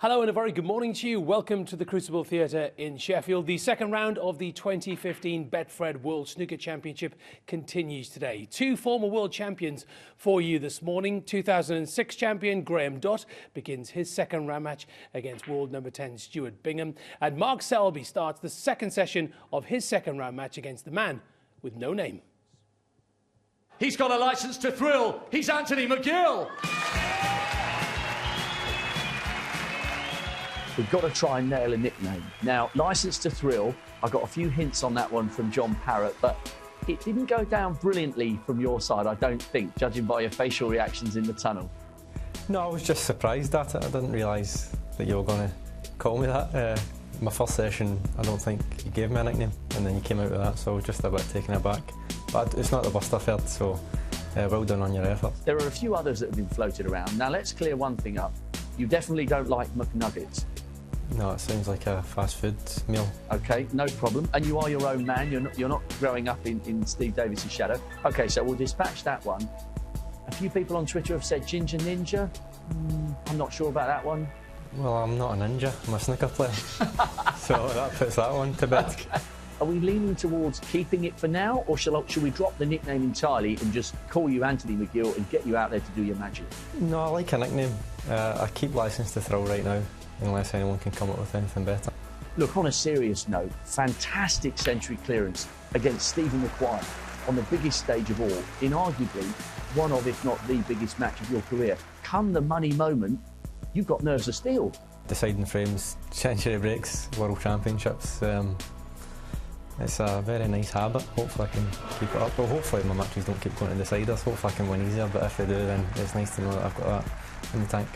Hello and a very good morning to you. Welcome to the Crucible Theatre in Sheffield. The second round of the 2015 Betfred World Snooker Championship continues today. Two former world champions for you this morning. 2006 champion Graham Dott begins his second round match against world number 10 Stuart Bingham. And Mark Selby starts the second session of his second round match against the man with no name. He's got a licence to thrill. He's Anthony McGill. We've got to try and nail a nickname. Now, Licence to Thrill, I got a few hints on that one from John Parrott, but it didn't go down brilliantly from your side, I don't think, judging by your facial reactions in the tunnel. No, I was just surprised at it. I didn't realise that you were going to call me that. My first session, I don't think you gave me a nickname, and then you came out with that, so I was just a bit taken aback. But it's not the worst I've heard, so well done on your efforts. There are a few others that have been floated around. Now, let's clear one thing up. You definitely don't like McNuggets. No, it sounds like a fast food meal. OK, no problem. And you are your own man. You're not growing up in Steve Davis's shadow. OK, so we'll dispatch that one. A few people on Twitter have said Ginger Ninja. I'm not sure about that one. Well, I'm not a ninja. I'm a snooker player. So that puts that one to bed. Okay. Are we leaning towards keeping it for now, or should we drop the nickname entirely and just call you Anthony McGill and get you out there to do your magic? No, I like a nickname. I keep Licence to Thrill right now, unless anyone can come up with anything better. Look, on a serious note, fantastic century clearance against Stephen McQuire on the biggest stage of all, in arguably one of, if not the biggest match of your career. Come the money moment, you've got nerves of steel. Deciding frames, century breaks, world championships. It's a very nice habit. Hopefully I can keep it up. Well, hopefully my matches don't keep going to deciders. Hopefully I can win easier, but if they do, then it's nice to know that I've got that in the tank.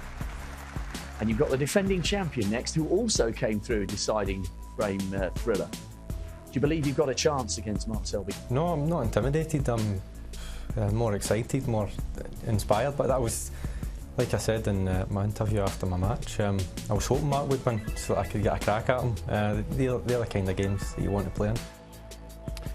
And you've got the defending champion next, who also came through deciding frame thriller. Do you believe you've got a chance against Mark Selby? No, I'm not intimidated. I'm more excited, more inspired. But that was, like I said in my interview after my match, I was hoping Mark would win so that I could get a crack at him. They're the kind of games that you want to play in.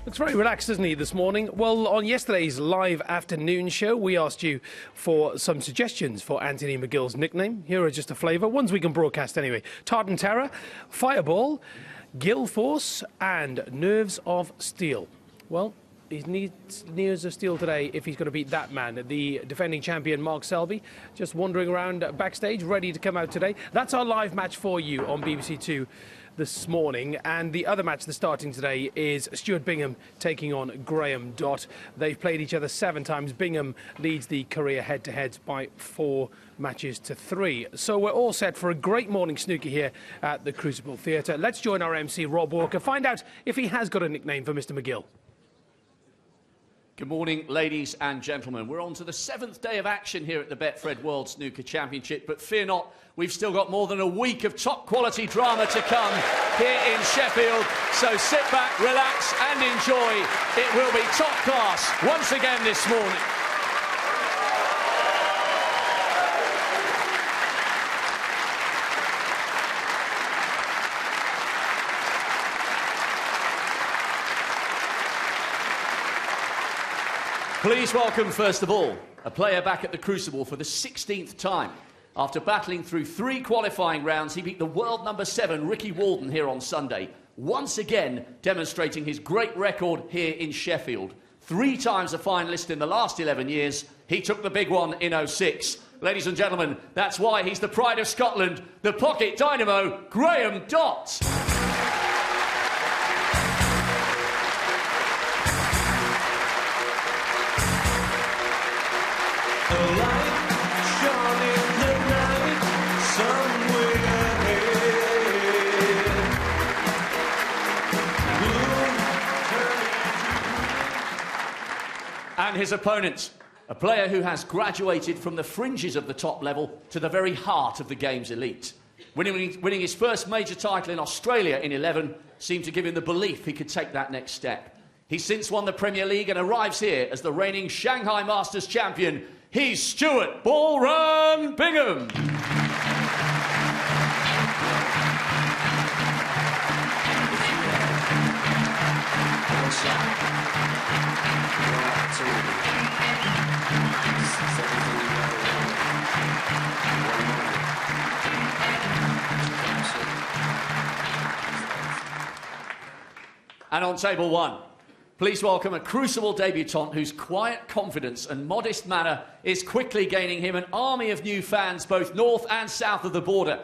Looks very relaxed, isn't he, this morning? Well, on yesterday's live afternoon show, we asked you for some suggestions for Anthony McGill's nickname. Here are just a flavour, ones we can broadcast anyway. Tartan Terror, Fireball, Gill Force and Nerves of Steel. Well, he needs Nerves of Steel today if he's going to beat that man, the defending champion Mark Selby, just wandering around backstage, ready to come out today. That's our live match for you on BBC Two this morning, and the other match that's starting today is Stuart Bingham taking on Graham Dott. They've played each other 7 times. Bingham leads the career head-to-heads by 4 matches to 3. So we're all set for a great morning snooker here at the Crucible Theatre. Let's join our MC Rob Walker, find out if he has got a nickname for Mr. McGill. Good morning, ladies and gentlemen. We're on to the 7th day of action here at the Betfred World Snooker Championship, but fear not, we've still got more than a week of top-quality drama to come here in Sheffield. So sit back, relax and enjoy. It will be top class once again this morning. Please welcome, first of all, a player back at the Crucible for the 16th time. After battling through 3 qualifying rounds, he beat the world number 7, Ricky Walden, here on Sunday, once again demonstrating his great record here in Sheffield. 3 times a finalist in the last 11 years. He took the big one in 06. Ladies and gentlemen, that's why he's the pride of Scotland, the pocket dynamo, Graham Dott. And his opponent, a player who has graduated from the fringes of the top level to the very heart of the game's elite. Winning his first major title in Australia in 11 seemed to give him the belief he could take that next step. He's since won the Premier League and arrives here as the reigning Shanghai Masters champion. He's Stuart Ball Run Bingham. And on table one, please welcome a Crucible debutant whose quiet confidence and modest manner is quickly gaining him an army of new fans both north and south of the border.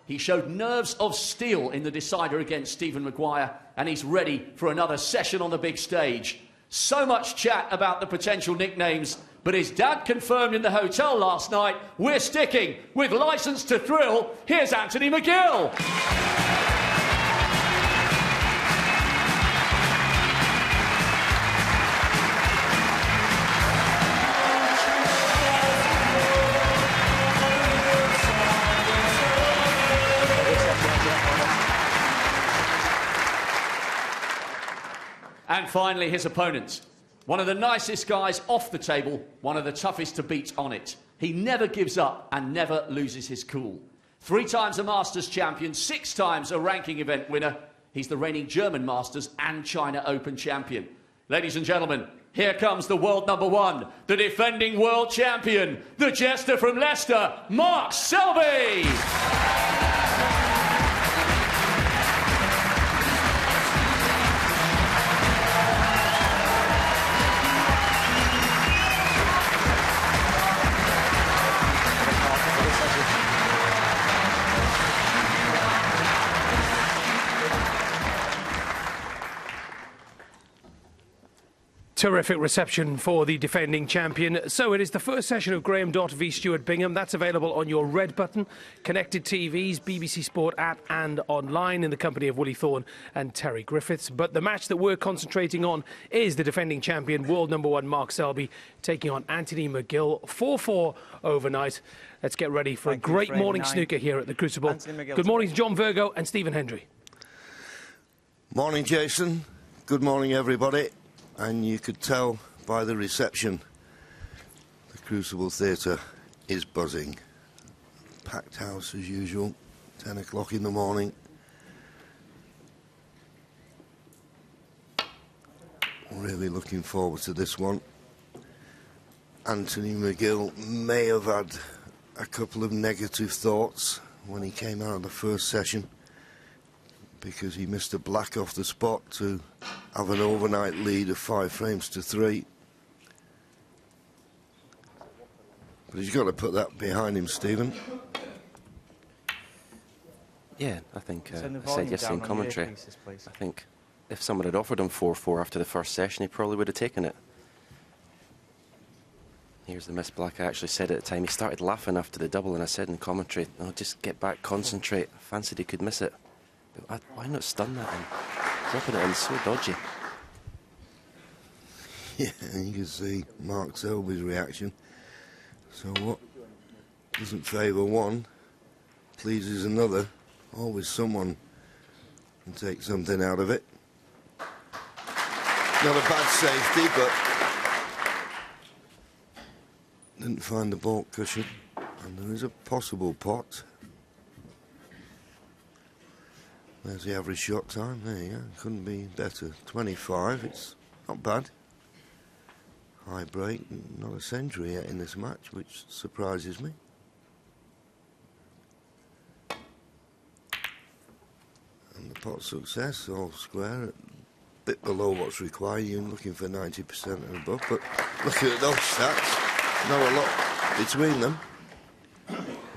He showed nerves of steel in the decider against Stephen Maguire, and he's ready for another session on the big stage. So much chat about the potential nicknames, but his dad confirmed in the hotel last night, we're sticking with Licence to Thrill. Here's Anthony McGill. And finally, his opponent. One of the nicest guys off the table, one of the toughest to beat on it. He never gives up and never loses his cool. 3 times a Masters champion, 6 times a ranking event winner. He's the reigning German Masters and China Open champion. Ladies and gentlemen, here comes the world number 1, the defending world champion, the jester from Leicester, Mark Selby. Terrific reception for the defending champion. So it is the first session of Graham Dott v Stuart Bingham. That's available on your red button, connected TVs, BBC Sport app and online in the company of Willie Thorne and Terry Griffiths. But the match that we're concentrating on is the defending champion, world number 1 Mark Selby, taking on Anthony McGill, 4-4 overnight. Let's get ready for a great morning snooker here at the Crucible. Good morning to John Virgo and Stephen Hendry. Morning, Jason. Good morning, everybody. And you could tell by the reception, the Crucible Theatre is buzzing. Packed house as usual, 10 o'clock in the morning. Really looking forward to this one. Anthony McGill may have had a couple of negative thoughts when he came out of the first session, because he missed a black off the spot to have an overnight lead of 5 frames to 3. But he's got to put that behind him, Stephen. Yeah, I think I said yesterday in commentary, I think if someone had offered him 4-4 after the first session, he probably would have taken it. Here's the missed black. I actually said at the time, he started laughing after the double, and I said in commentary, oh, just get back, concentrate. I fancied he could miss it. But why not stun that in? Dropping it in so dodgy. Yeah, you can see Mark Selby's reaction. So what doesn't favour one pleases another. Always someone can take something out of it. Not a bad safety, but didn't find the baulk cushion. And there is a possible pot. There's the average shot time. There you go. Couldn't be better. 25. It's not bad. High break. Not a century yet in this match, which surprises me. And the pot success, all square. A bit below what's required. You're looking for 90% and above. But look at those stats. Not a lot between them.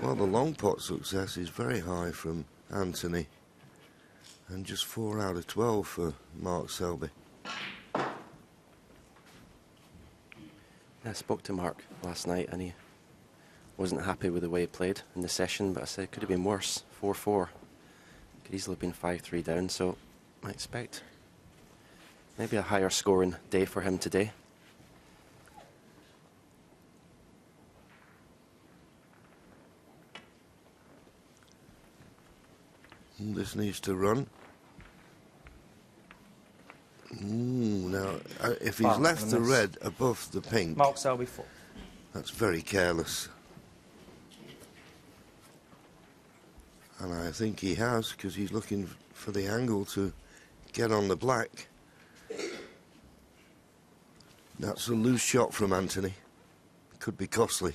Well, the long pot success is very high from Anthony. And just 4 out of 12 for Mark Selby. I spoke to Mark last night and he wasn't happy with the way he played in the session, but I said it could have been worse. 4-4. Could easily have been 5-3 down, so I expect maybe a higher scoring day for him today. This needs to run. Now, if he's left the red above the pink, Mark Selby 4. that's very careless. And I think he has, because he's looking for the angle to get on the black. That's a loose shot from Anthony. Could be costly.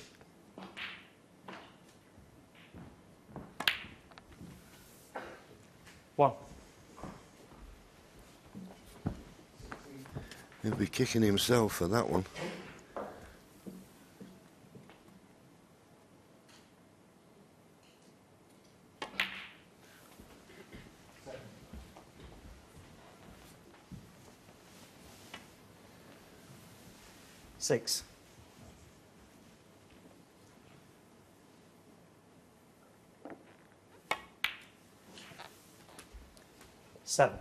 One. He'll be kicking himself for that one. Six. Seven.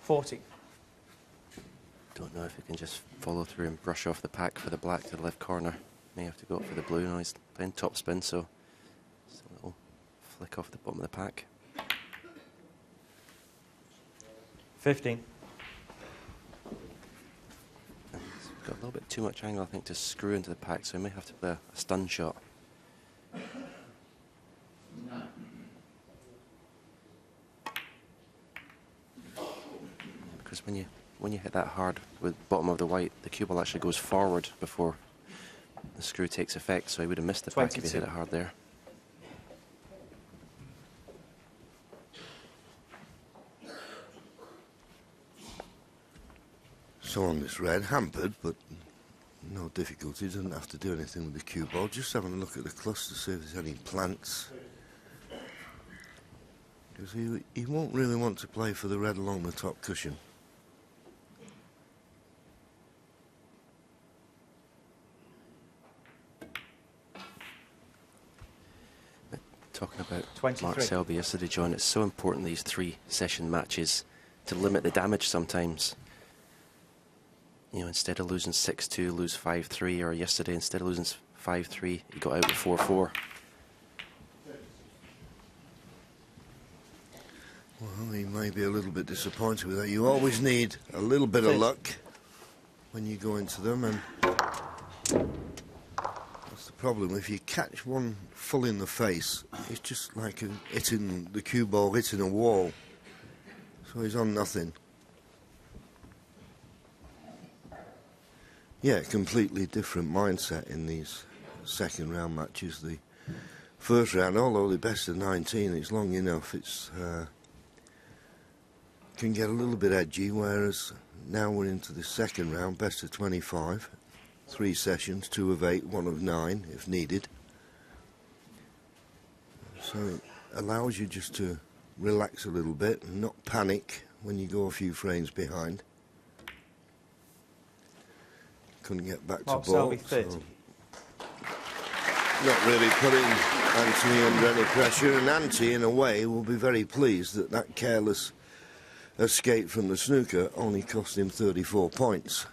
$40. Don't know if he can just follow through and brush off the pack for the black to the left corner. May have to go up for the blue. Now he's playing top spin, so just a little flick off the bottom of the pack. 15. And he's got a little bit too much angle, I think, to screw into the pack, so he may have to play a stun shot. Because when you hit that hard with bottom of the white, the cue ball actually goes forward before the screw takes effect, so he would have missed the pack if he hit it hard there. So on this red, hampered, but no difficulty. Doesn't have to do anything with the cue ball. Just having a look at the cluster to see if there's any plants. Because he won't really want to play for the red along the top cushion. Talking about 23. Mark Selby yesterday, John, it's so important, these 3-session matches, to limit the damage sometimes. You know, instead of losing 6-2, lose 5-3, or yesterday, instead of losing 5-3, he got out with 4-4. Well, he may be a little bit disappointed with that. You always need a little bit of luck when you go into them, and that's the problem. If you catch one full in the face, it's just like hitting the cue ball, hitting a wall. So he's on nothing. Yeah, completely different mindset in these second round matches. The first round, although the best of 19, it's long enough. It's can get a little bit edgy, whereas now we're into the second round, best of 25, 3 sessions, 2 of 8, 1 of 9 if needed. So it allows you just to relax a little bit and not panic when you go a few frames behind. Couldn't get back Mark to ball. Selby, 30. So not really putting Anthony under any pressure, and Ante, in a way, will be very pleased that that careless escape from the snooker only cost him 34 points.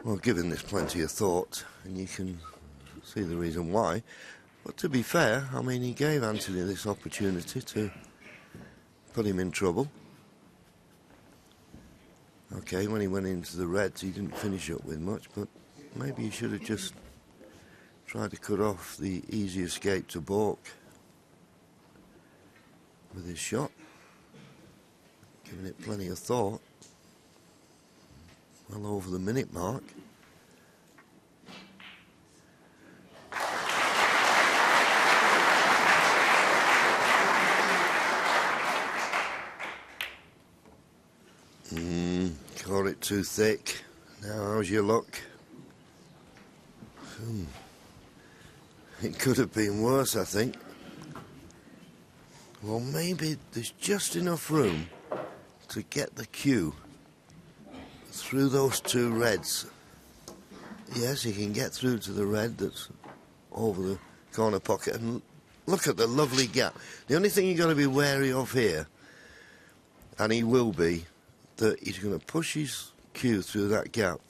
Well, given this plenty of thought, and you can see the reason why. But to be fair, I mean, he gave Anthony this opportunity to put him in trouble. Okay, when he went into the reds, he didn't finish up with much, but maybe he should have just tried to cut off the easy escape to balk with his shot. Giving it plenty of thought. Well over the minute mark. Caught it too thick. Now how's your luck? It could have been worse, I think. Well, maybe there's just enough room to get the cue through those two reds. Yes, he can get through to the red that's over the corner pocket. And look at the lovely gap. The only thing you've got to be wary of here, and he will be, that he's going to push his cue through that gap.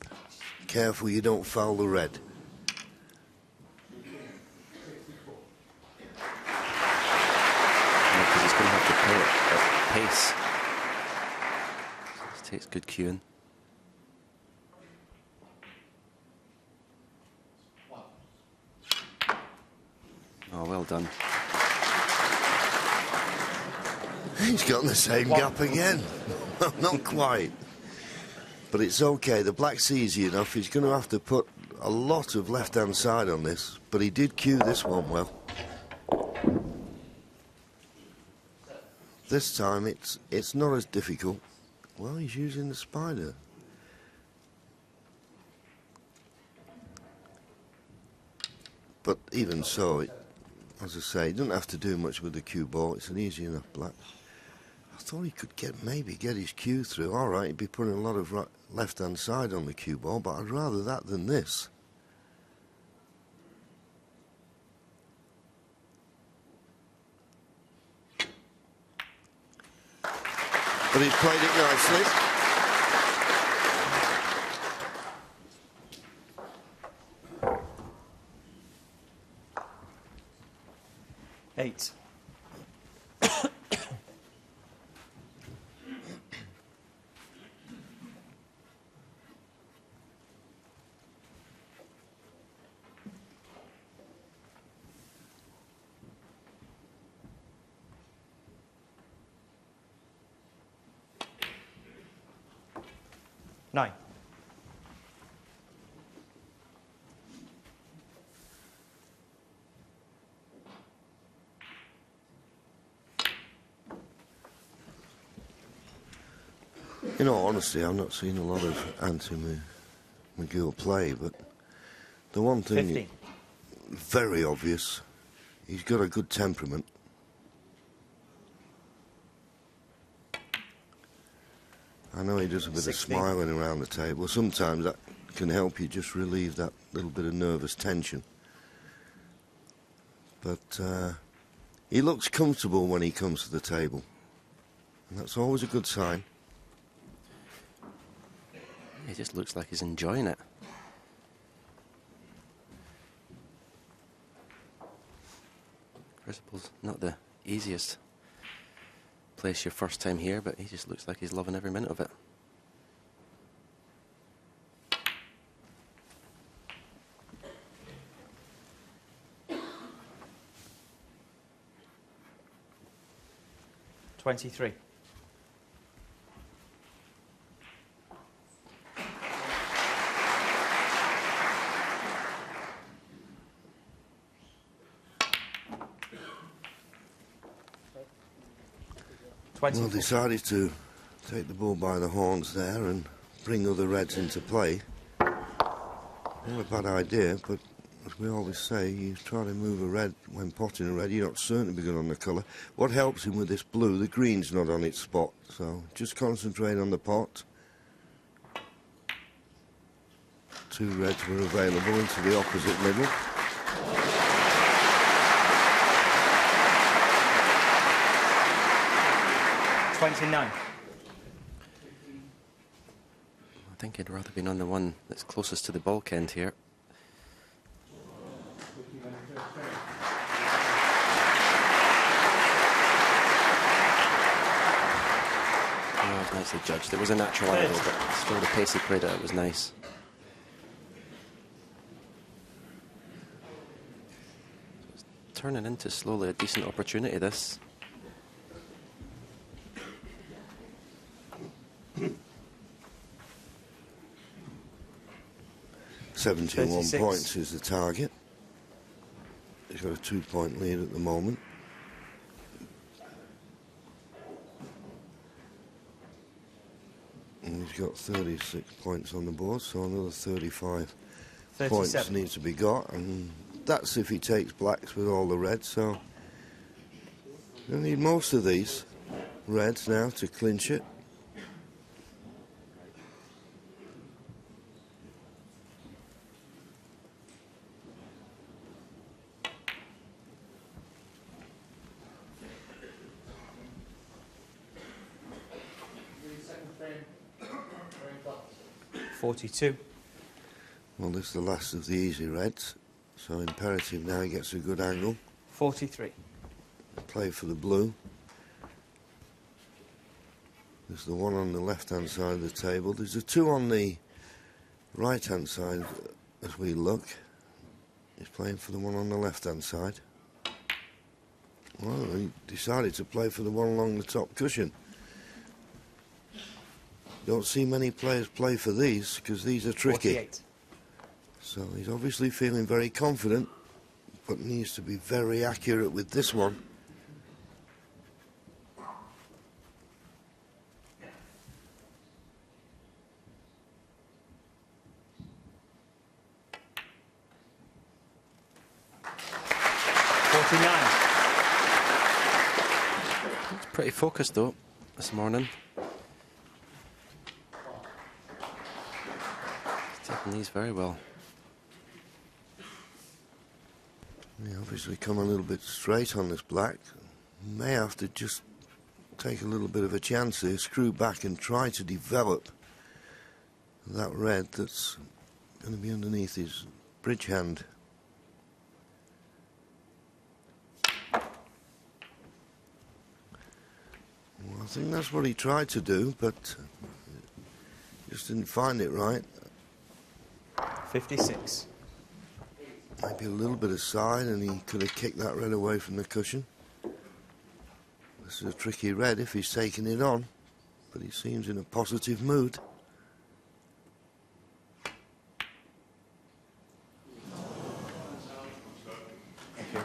Careful you don't foul the red. Because he's going to have to play it at pace. This takes good cueing. Oh, well done. He's got the same gap again. Not quite. But it's okay. The black's easy enough. He's going to have to put a lot of left-hand side on this. But he did cue this one well. This time it's not as difficult. Well, he's using the spider. But even so, as I say, he doesn't have to do much with the cue ball. It's an easy enough black. I thought he could maybe get his cue through. All right, he'd be putting a lot of left-hand side on the cue ball, but I'd rather that than this. But he's played it nicely. Eight. Nine. In all honesty, I've not seen a lot of Anthony McGill play, but the one thing 15. Very obvious, he's got a good temperament. I know he does a bit 16. of smiling around the table. Sometimes that can help you just relieve that little bit of nervous tension. But he looks comfortable when he comes to the table. And that's always a good sign. He just looks like he's enjoying it. Crucible's not the easiest place your first time here, but he just looks like he's loving every minute of it. $23. Well, decided to take the bull by the horns there and bring other reds into play. Not a bad idea, but as we always say, you try to move a red when potting a red, you're not certain to be good on the colour. What helps him with this blue, the green's not on its spot, so just concentrate on the pot. Two reds were available into the opposite middle. $29. think he'd rather been on the one that's closest to the bulkhead here. Oh, it was nicely judged. It was a natural angle, but still the pace he played at it was nice. So it's turning into slowly a decent opportunity, this. Seventy-one points is the target. He's got a 2-point lead at the moment. And he's got 36 points on the board, so another 35 points needs to be got, and that's if he takes blacks with all the reds. So he'll need most of these reds now to clinch it. Well, this is the last of the easy reds, so imperative now he gets a good angle. 43. Play for the blue. There's the one on the left-hand side of the table. There's a 2 on the right-hand side as we look. He's playing for the one on the left-hand side. Well, he decided to play for the one along the top cushion. Don't see many players play for these because these are tricky. 48. So he's obviously feeling very confident, but needs to be very accurate with this one. It's pretty focused though this morning. He's taking these very well. He obviously come a little bit straight on this black. May have to just take a little bit of a chance here, screw back and try to develop that red that's going to be underneath his bridge hand. Well, I think that's what he tried to do, but just didn't find it right. 56. Maybe a little bit of side, and he could have kicked that red away from the cushion. This is a tricky red if he's taking it on, but he seems in a positive mood.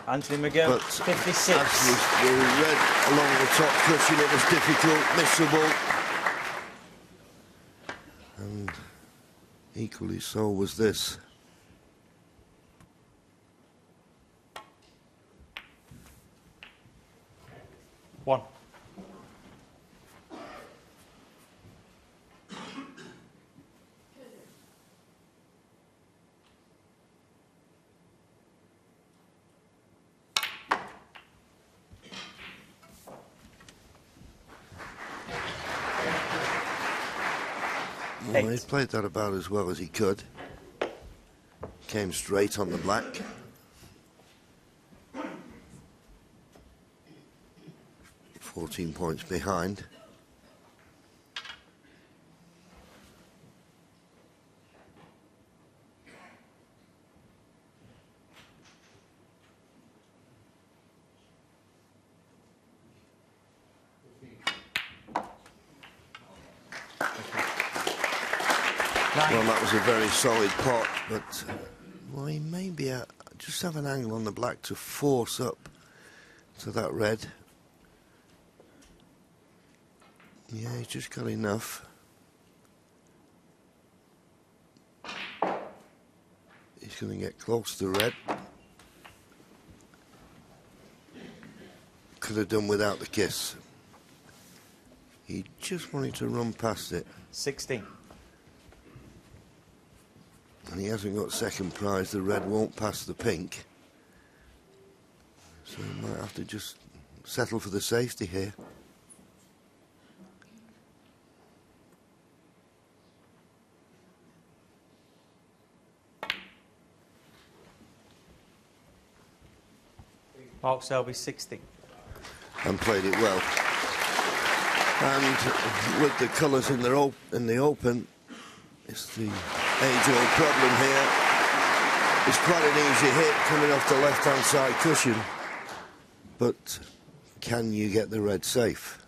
Anthony McGill, But 56. as was the red along the top cushion, it was difficult, missable. And equally so was this. One. Well, he played that about as well as he could. Came straight on the black. $14 points behind. Well, that was a very solid pot, but well, he may be just have an angle on the black to force up to that red. Yeah, he's just got enough. He's going to get close to red. Could have done without the kiss. He just wanted to run past it. 16. And he hasn't got second prize. The red won't pass the pink. So he might have to just settle for the safety here. Mark Selby, 16. And played it well. And with the colours in the open, it's the age-old problem here. It's quite an easy hit coming off the left-hand side cushion. But can you get the red safe?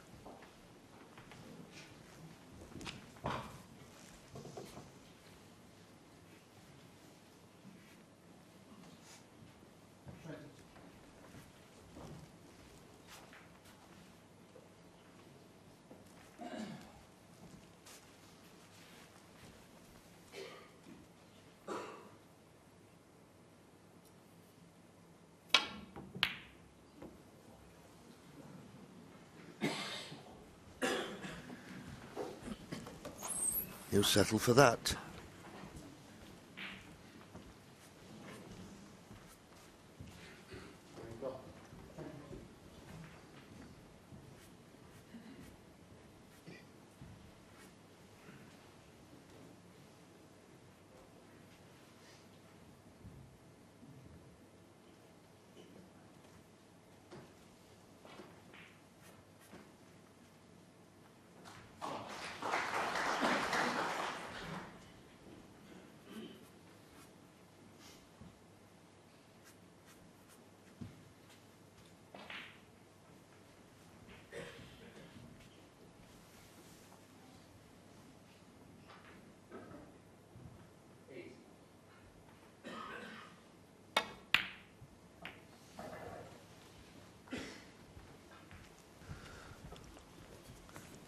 He'll settle for that.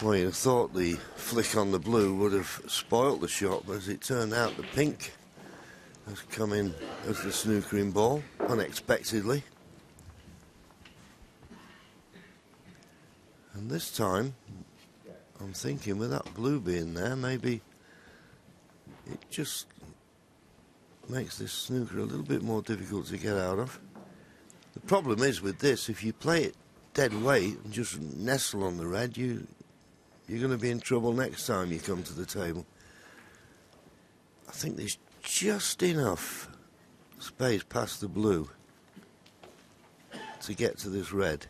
Well, you'd have thought the flick on the blue would have spoilt the shot, but as it turned out, the pink has come in as the snookering ball, unexpectedly. And this time, I'm thinking with that blue being there, maybe it just makes this snooker a little bit more difficult to get out of. The problem is with this, if you play it dead weight and just nestle on the red, you're going to be in trouble next time you come to the table. I think there's just enough space past the blue to get to this red.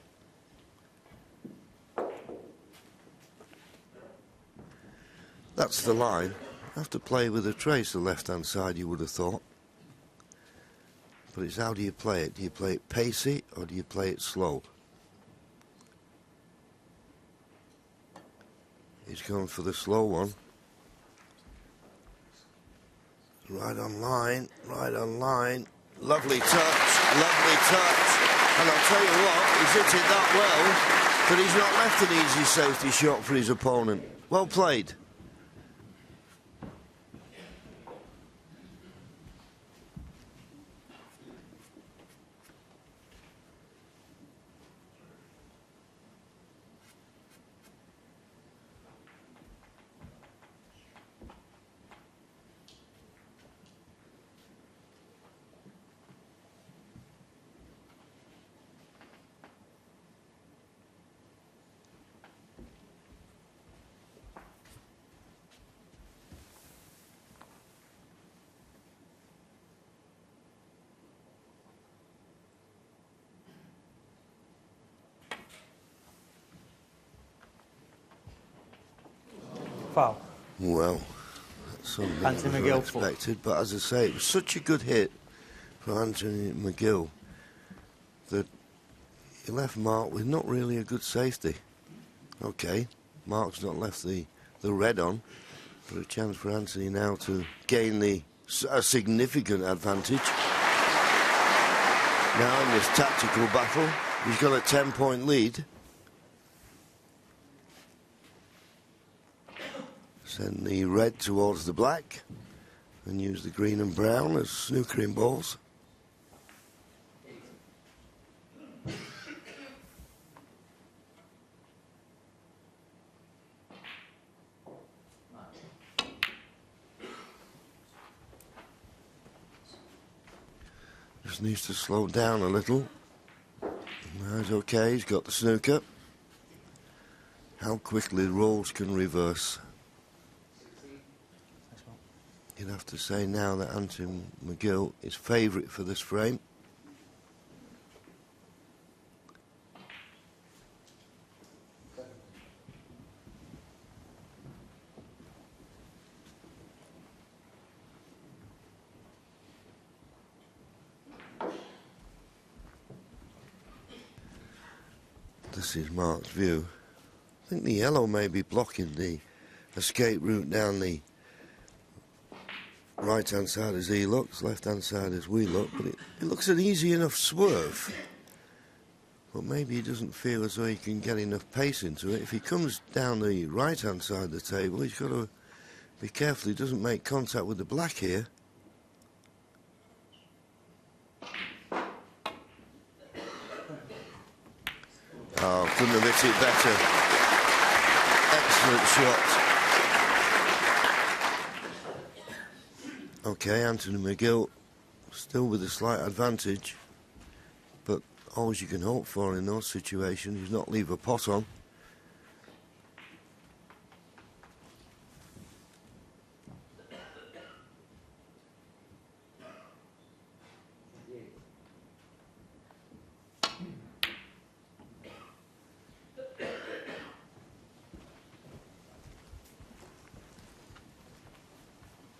That's the line. Have to play with a trace the left-hand side, you would have thought. But it's how do you play it? Do you play it pacey or do you play it slow? He's going for the slow one. Right on line, right on line. Lovely touch, lovely touch. And I'll tell you what, he's hit it that well, but he's not left an easy safety shot for his opponent. Well played. Foul. Well, that's something Anthony that was McGill, four. unexpected, but as I say, it was such a good hit for Anthony McGill that he left Mark with not really a good safety. Okay, Mark's not left the red on, but a chance for Anthony now to gain a significant advantage. Now in this tactical battle, he's got a 10-point lead. Send the red towards the black and use the green and brown as snookering balls. Just needs to slow down a little. That's okay, he's got the snooker. How quickly the rolls can reverse. You'd have to say now that Anthony McGill is favourite for this frame. This is Mark's view. I think the yellow may be blocking the escape route down the right-hand side as he looks, left-hand side as we look, but it looks an easy enough swerve. But maybe he doesn't feel as though he can get enough pace into it. If he comes down the right-hand side of the table, he's got to be careful he doesn't make contact with the black here. Oh, couldn't have hit it better. Excellent shot. Okay, Anthony McGill still with a slight advantage, but all you can hope for in those situations is not leave a pot on.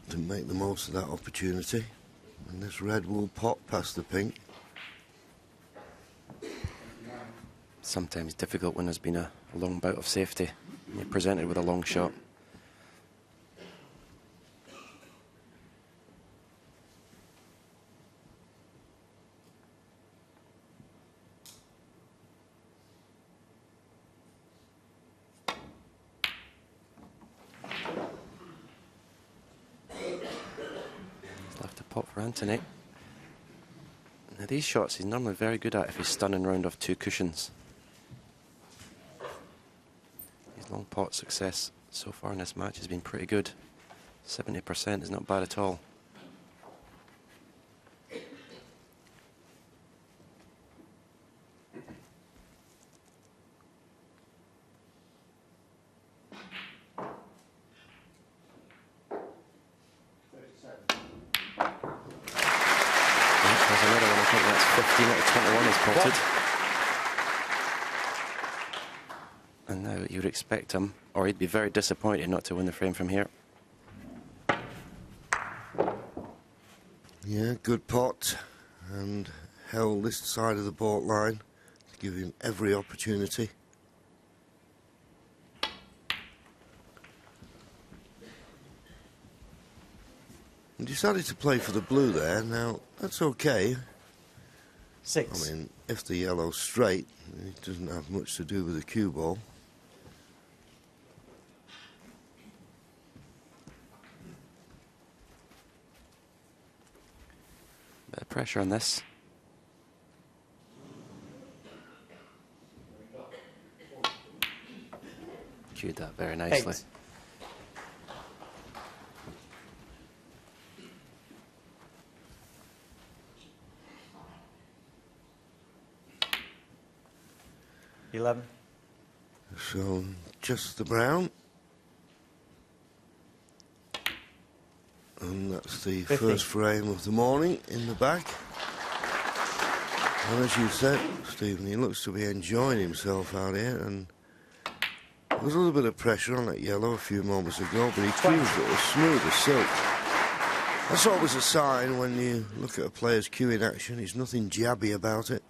To make the most of that opportunity, and this red will pop past the pink. Sometimes difficult when there's been a long bout of safety. You're presented with a long shot. Pot for Anthony. Now these shots he's normally very good at if he's stunning round off 2 cushions. His long pot success so far in this match has been pretty good. 70% is not bad at all. There's another one, I think that's 15 out of 21 is potted. And now you would expect him, or he'd be very disappointed not to win the frame from here. Yeah, good pot, and held this side of the baud line to give him every opportunity. He decided to play for the blue there. Now, that's okay. 6. I mean, if the yellow's straight, it doesn't have much to do with the cue ball. Bit of pressure on this. Cued that very nicely. 8. $11. So, just the brown. And that's the 50. first frame of the morning in the back. And as you said, Stephen, he looks to be enjoying himself out here, and there was a little bit of pressure on that yellow a few moments ago, but he cues it as smooth as silk. That's always a sign when you look at a player's cueing action. He's nothing jabby about it.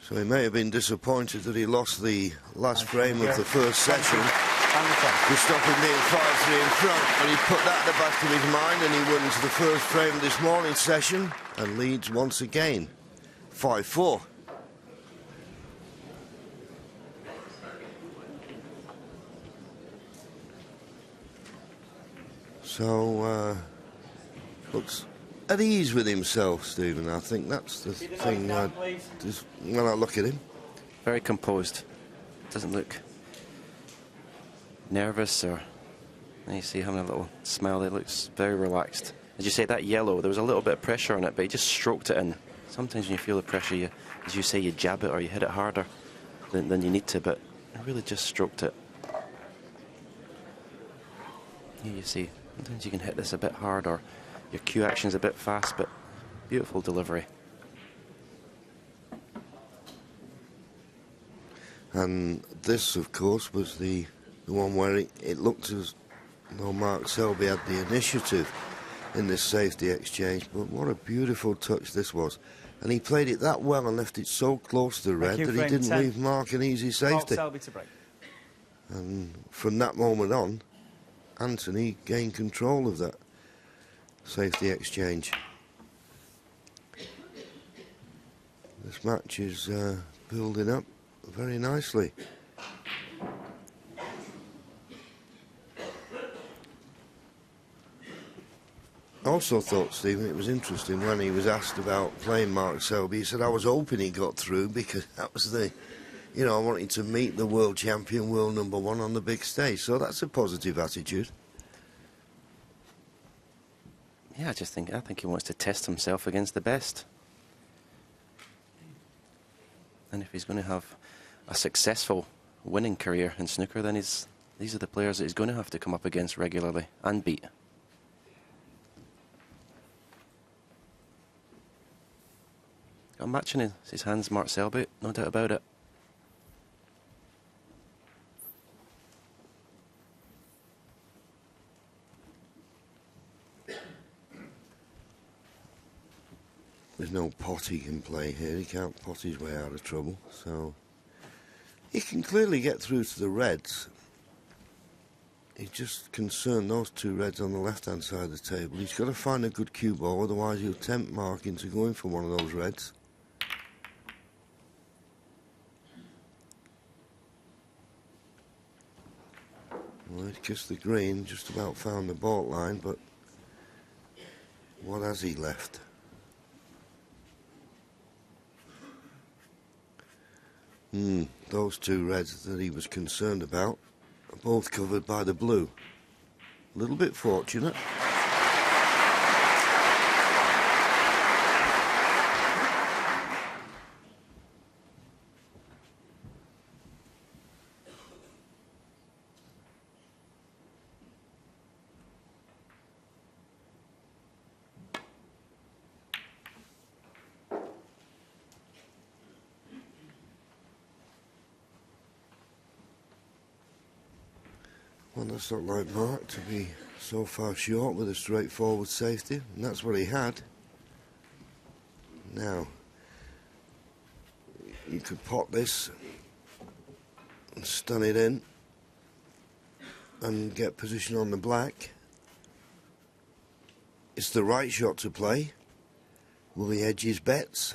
So he may have been disappointed that he lost the last frame of the first session. To stop him being 5-3 in front, but he put that in the back of his mind, and he wins the first frame of this morning's session and leads once again, 5-4. So, looks at ease with himself, Stephen. I think that's the thing when I look at him. Very composed. Doesn't look nervous, or you see having a little smile. It looks very relaxed. As you say, that yellow, there was a little bit of pressure on it, but he just stroked it in. Sometimes when you feel the pressure, you, as you say, you jab it or you hit it harder than you need to, but I really just stroked it. Here you see, sometimes you can hit this a bit hard, or your cue action's a bit fast, but beautiful delivery. And this, of course, was the one where it looked as though Mark Selby had the initiative in this safety exchange. But what a beautiful touch this was. And he played it that well and left it so close to the red you, that he frame didn't 10. leave Mark an easy Mark safety. Selby to break. And from that moment on, Anthony gained control of that safety exchange. This match is building up very nicely. I also thought, Stephen, it was interesting when he was asked about playing Mark Selby. He said, I was hoping he got through because that was the, you know, I wanted to meet the world champion, world number one on the big stage. So that's a positive attitude. Yeah, I think he wants to test himself against the best. And if he's going to have a successful winning career in snooker, then these are the players that he's going to have to come up against regularly and beat. Got a match in his hands, Mark Selby, no doubt about it. There's no pot he can play here. He can't pot his way out of trouble. So he can clearly get through to the reds. He's just concerned those two reds on the left-hand side of the table. He's got to find a good cue ball, otherwise he'll tempt Mark into going for one of those reds. Well, he's kissed the green, just about found the baulk line, but what has he left? Those two reds that he was concerned about are both covered by the blue. A little bit fortunate. Well, that's not like Mark to be so far short with a straightforward safety, and that's what he had. Now, you could pot this and stun it in and get position on the black. It's the right shot to play. Will he hedge his bets?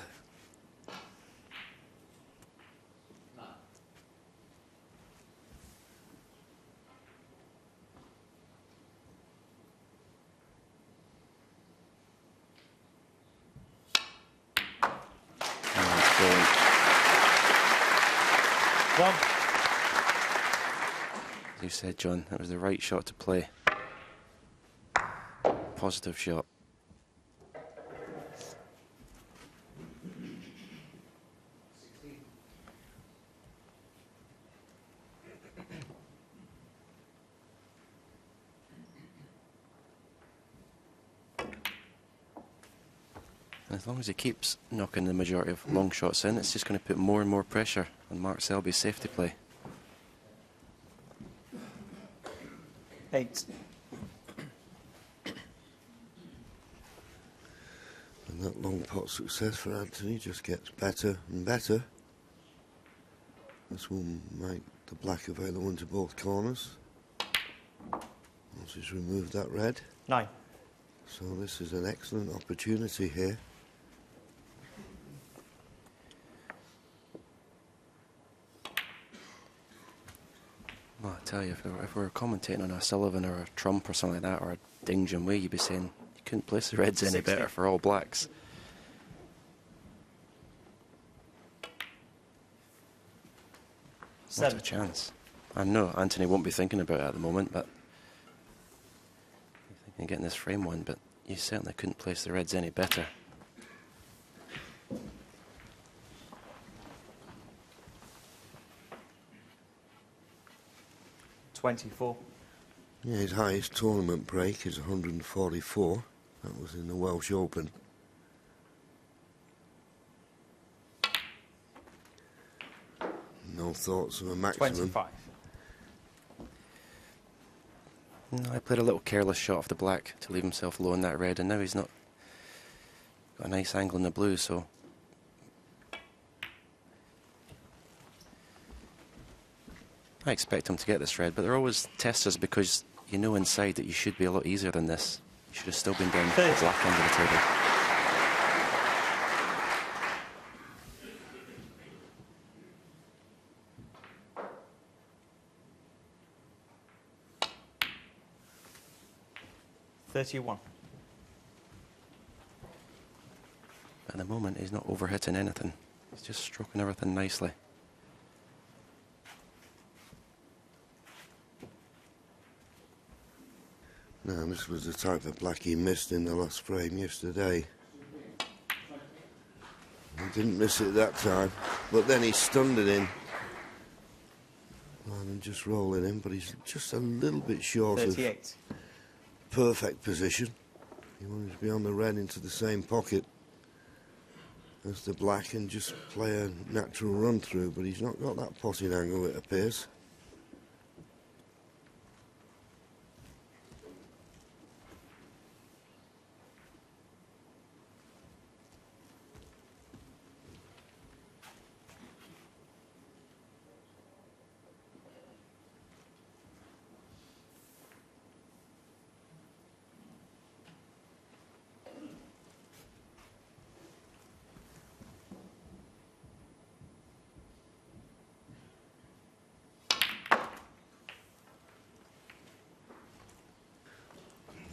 One. As you said, John, that was the right shot to play. Positive shot. And as long as he keeps knocking the majority of long shots in, it's just going to put more and more pressure on Mark Selby's safety play. 8. And that long pot success for Anthony just gets better and better. This will make the black available into both corners. Once he's removed that red. 9. So this is an excellent opportunity here. Well, I tell you, if we were commentating on a Sullivan or a Trump or something like that, or a Ding Junhui, you'd be saying you couldn't place the reds any 60. better for all blacks. What a 7. chance. I know Anthony won't be thinking about it at the moment, but he's thinking of getting this frame one, but you certainly couldn't place the reds any better. $24. Yeah, his highest tournament break is 144. That was in the Welsh Open. No thoughts of a maximum. 25. No, I played a little careless shot off the black to leave himself low in that red, and now he's not got a nice angle in the blue, so I expect him to get this red, but they're always testers because you know inside that you should be a lot easier than this. You should have still been down the black end of the table. At the moment, he's not overhitting anything. He's just stroking everything nicely. Now, this was the type of black he missed in the last frame yesterday. He didn't miss it that time, but then he stunned it in. Rather than just rolling in, but he's just a little bit short of perfect position. He wanted to be on the red into the same pocket as the black and just play a natural run through, but he's not got that potting angle, it appears.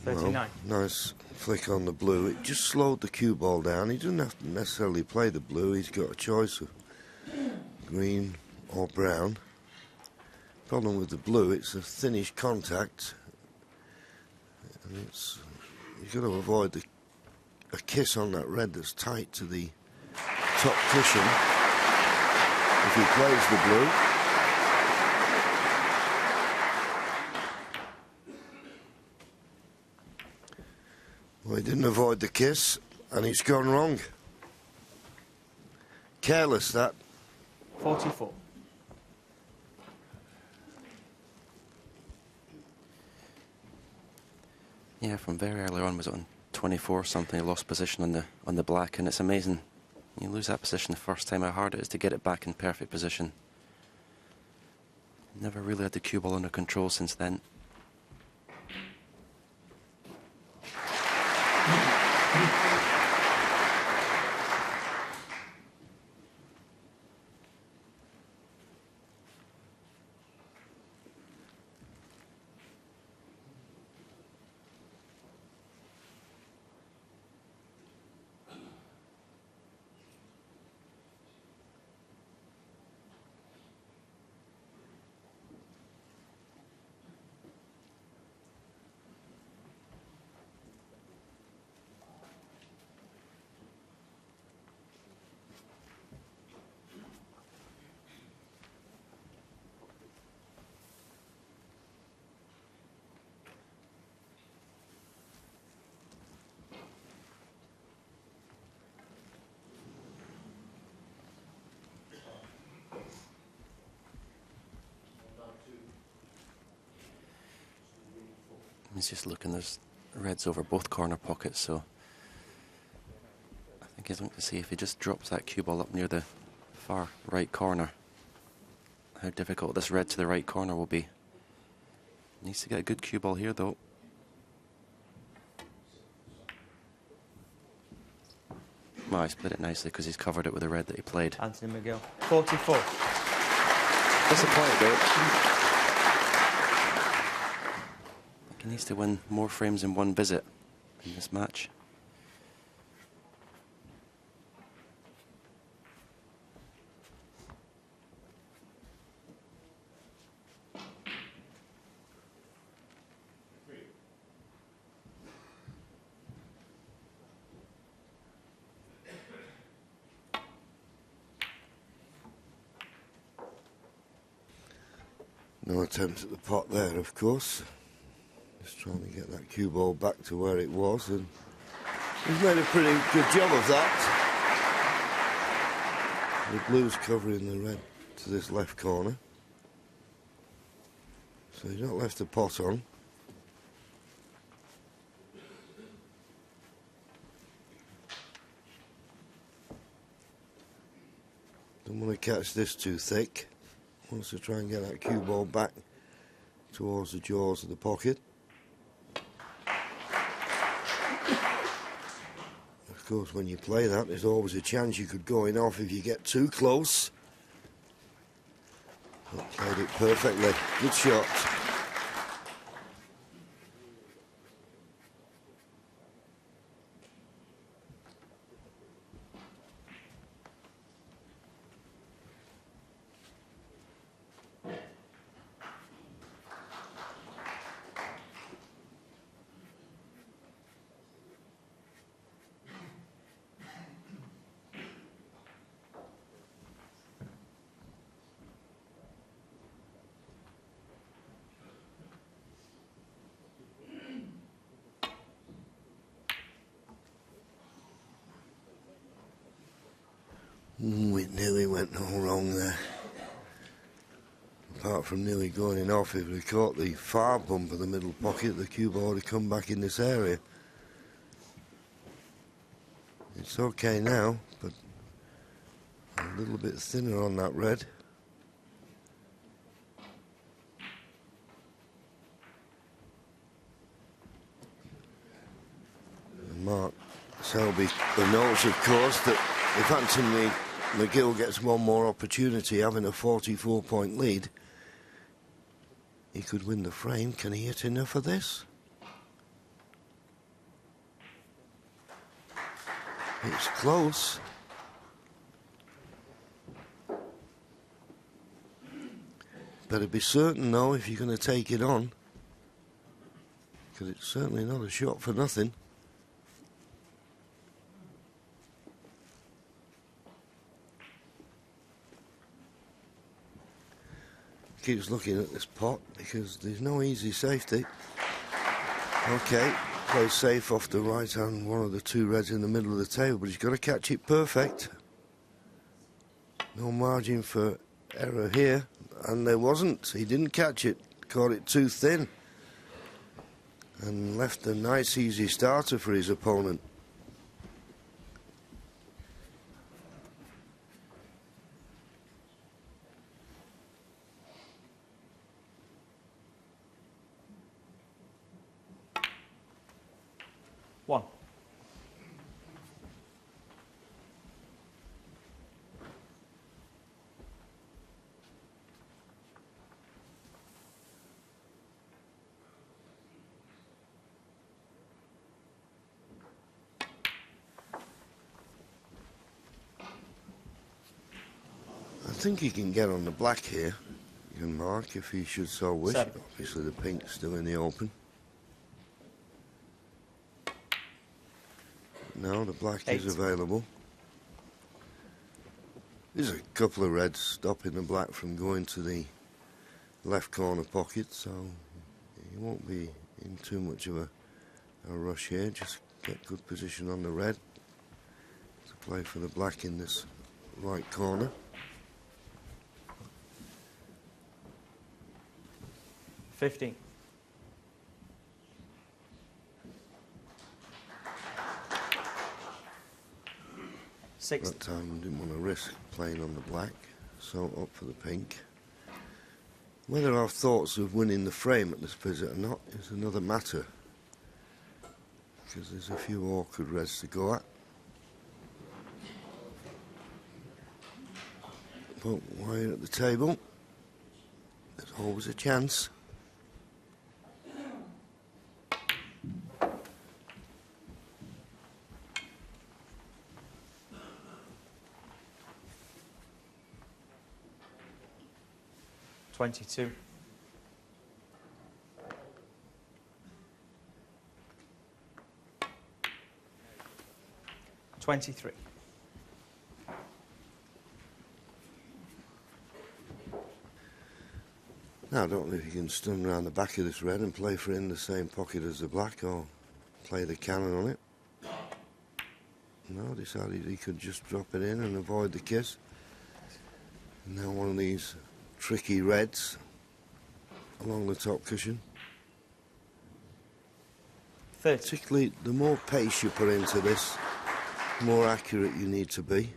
Well, nice flick on the blue. It just slowed the cue ball down. He doesn't have to necessarily play the blue. He's got a choice of green or brown. Problem with the blue, it's a thinnish contact. And you've got to avoid a kiss on that red that's tight to the top cushion if he plays the blue. Well, he didn't avoid the kiss, and it's gone wrong. Careless, that. 44. Yeah, from very early on, was it on 24 something? He lost position on the black, and it's amazing. You lose that position the first time, how hard it is to get it back in perfect position. Never really had the cue ball under control since then. He's just looking, there's reds over both corner pockets, so I think he's looking to see if he just drops that cue ball up near the far right corner, how difficult this red to the right corner will be. Needs to get a good cue ball here, though. Well, he's played it nicely because he's covered it with the red that he played. Anthony McGill, 44. Disappointed, though. He needs to win more frames in one visit in this match. No attempt at the pot there, of course. Just trying to get that cue ball back to where it was, and he's made a pretty good job of that. The blue's covering the red to this left corner, so he's not left the pot on. Don't want to catch this too thick. Wants to try and get that cue ball back towards the jaws of the pocket. Of course, when you play that, there's always a chance you could go in off if you get too close. But played it perfectly. Good shot. It nearly went all wrong there. Apart from nearly going in off, if we caught the far bump of the middle pocket, the cue ball would have come back in this area. It's okay now, but a little bit thinner on that red. And Mark Selby knows, of course, that if Anthony McGill gets one more opportunity, having a 44-point lead, he could win the frame. Can he hit enough of this? It's close. Better be certain, though, if you're going to take it on, because it's certainly not a shot for nothing. Keeps looking at this pot because there's no easy safety. Okay, plays safe off the right hand, one of the two reds in the middle of the table, but he's got to catch it perfect. No margin for error here, and there wasn't. He didn't catch it, caught it too thin, and left a nice easy starter for his opponent. One. I think he can get on the black here, you can mark, if he should so wish. Seven. Obviously the pink's still in the open. No, the black Eight. is available. There's a couple of reds stopping the black from going to the left corner pocket, so he won't be in too much of a rush here. Just get good position on the red to play for the black in this right corner. 15. That time didn't want to risk playing on the black, so up for the pink. Whether our thoughts of winning the frame at this visit or not is another matter, because there's a few awkward reds to go at. But while you're at the table, there's always a chance. $22. 23. Now, I don't know if you can stun around the back of this red and play for it in the same pocket as the black, or play the cannon on it. No, decided he could just drop it in and avoid the kiss. And now one of these tricky reds along the top cushion. 30. Particularly, the more pace you put into this, the more accurate you need to be.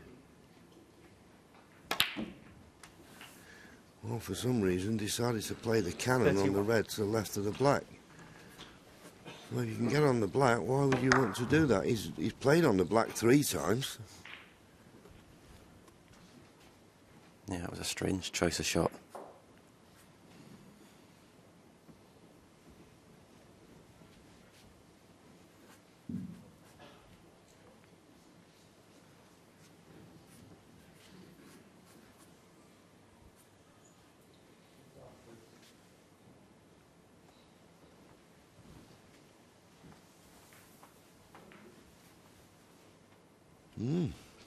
well, for some reason, decided to play the cannon on the 31. red to the left of the black. Well, if you can get on the black, why would you want to do that? He's played on the black 3 times. Yeah, it was a strange choice of shot.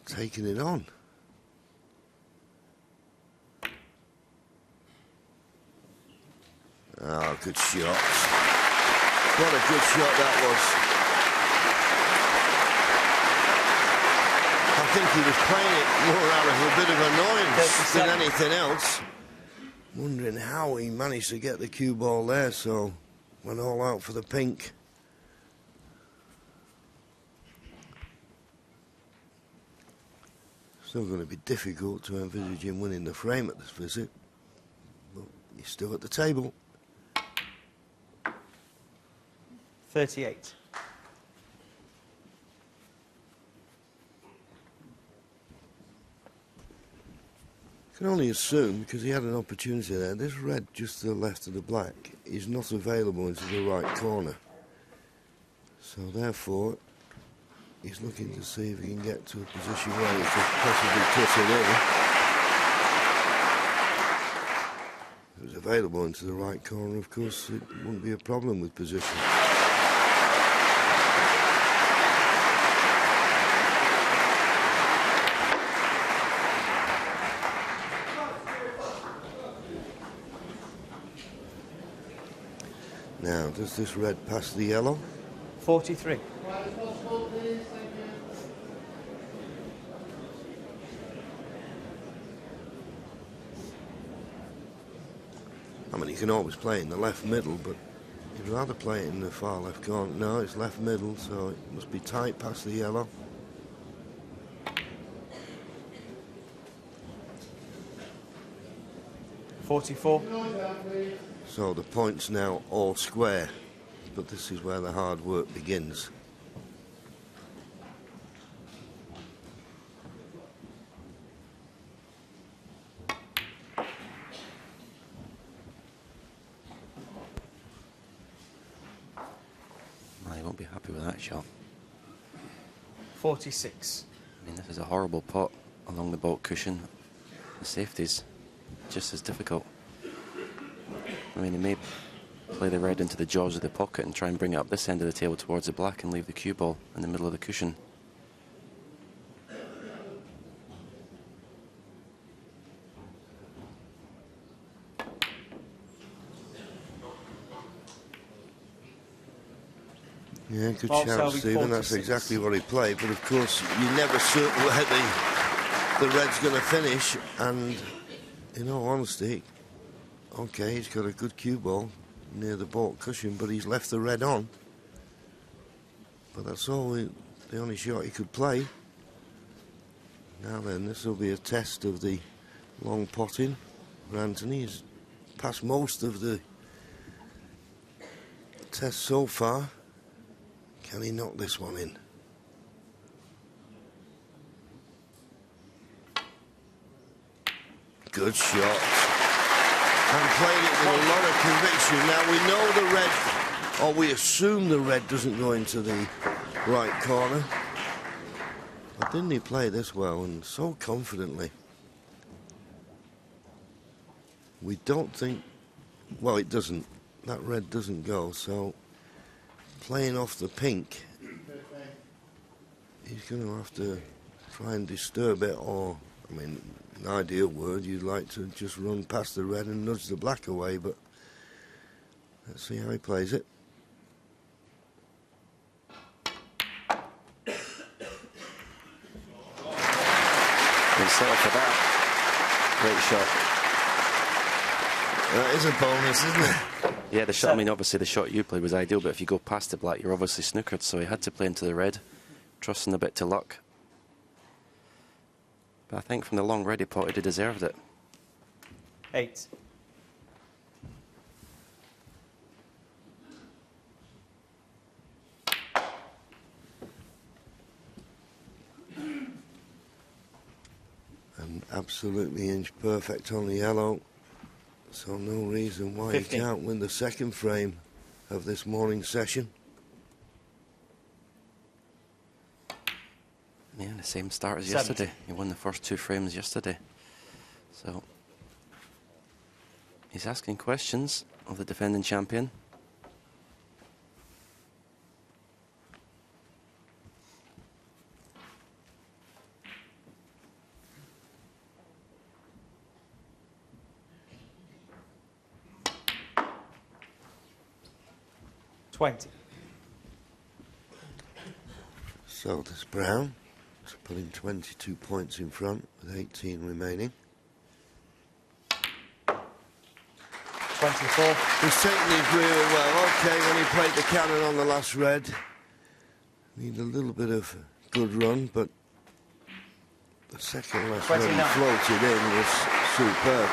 Taking it on. Oh, good shot. What a good shot that was. I think he was playing it more out of a bit of annoyance than anything else. Wondering how he managed to get the cue ball there, so went all out for the pink. Still going to be difficult to envisage him winning the frame at this visit, but he's still at the table. 38. Can only assume, because he had an opportunity there, this red just to the left of the black is not available into the right corner. So therefore, he's looking to see if he can get to a position where he could possibly cut it in. If it was available into the right corner, of course, it wouldn't be a problem with position. Now, does this red pass the yellow? 43. I mean, you can always play in the left middle, but you'd rather play it in the far left corner. No, it's left middle, so it must be tight past the yellow. .44. So the point's now all square, but this is where the hard work begins. Well, he won't be happy with that shot. 46. I mean, this is a horrible pot along the baulk cushion. The safety's just as difficult. I mean, he may play the red into the jaws of the pocket and try and bring it up this end of the table towards the black and leave the cue ball in the middle of the cushion. Yeah, good Well, shout, Selby, Stephen. That's 46. exactly what he played. But of course, you're never certain where the red's going to finish. And in all honesty, okay, he's got a good cue ball near the baulk cushion, but he's left the red on. But that's all the only shot he could play. Now then, this will be a test of the long potting for Anthony. He's passed most of the tests so far. Can he knock this one in? Good shot. And played it with a lot of conviction. Now we know the red, or we assume the red doesn't go into the right corner. But didn't he play this well and so confidently? We don't think, well, it doesn't. That red doesn't go, so playing off the pink, he's going to have to try and disturb it, or, I mean, an ideal word, you'd like to just run past the red and nudge the black away, but let's see how he plays it. Good settle for that. Great shot. That is a bonus, isn't it? Yeah, the shot, I mean, obviously the shot you played was ideal, but if you go past the black, you're obviously snookered, so he had to play into the red, trusting a bit to luck. But I think from the long ready pot, he deserved it. 8. And absolutely inch perfect on the yellow. So no reason why 15. he can't win the second frame of this morning session. Yeah, the same start as 70. yesterday. He won the first 2 frames yesterday. So he's asking questions of the defending champion. So this Brown is putting 22 points in front with 18 remaining. 24. He's taken his really well. Okay, when he played the cannon on the last red, need a little bit of good run, but the second last red he 29. floated in was superb.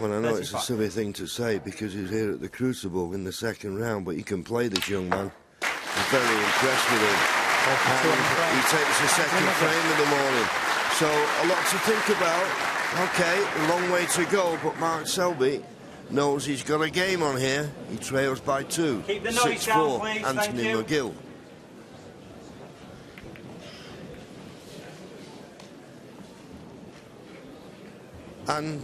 Well, I know it's a 35. silly thing to say because he's here at the Crucible in the second round, but you can play this young man. I'm very impressed with him. And he takes the second frame of the morning. So a lot to think about. Okay, a long way to go, but Mark Selby knows he's got a game on here. He trails by 2. Keep the noise down, 6-4, please. Anthony Thank you. McGill. And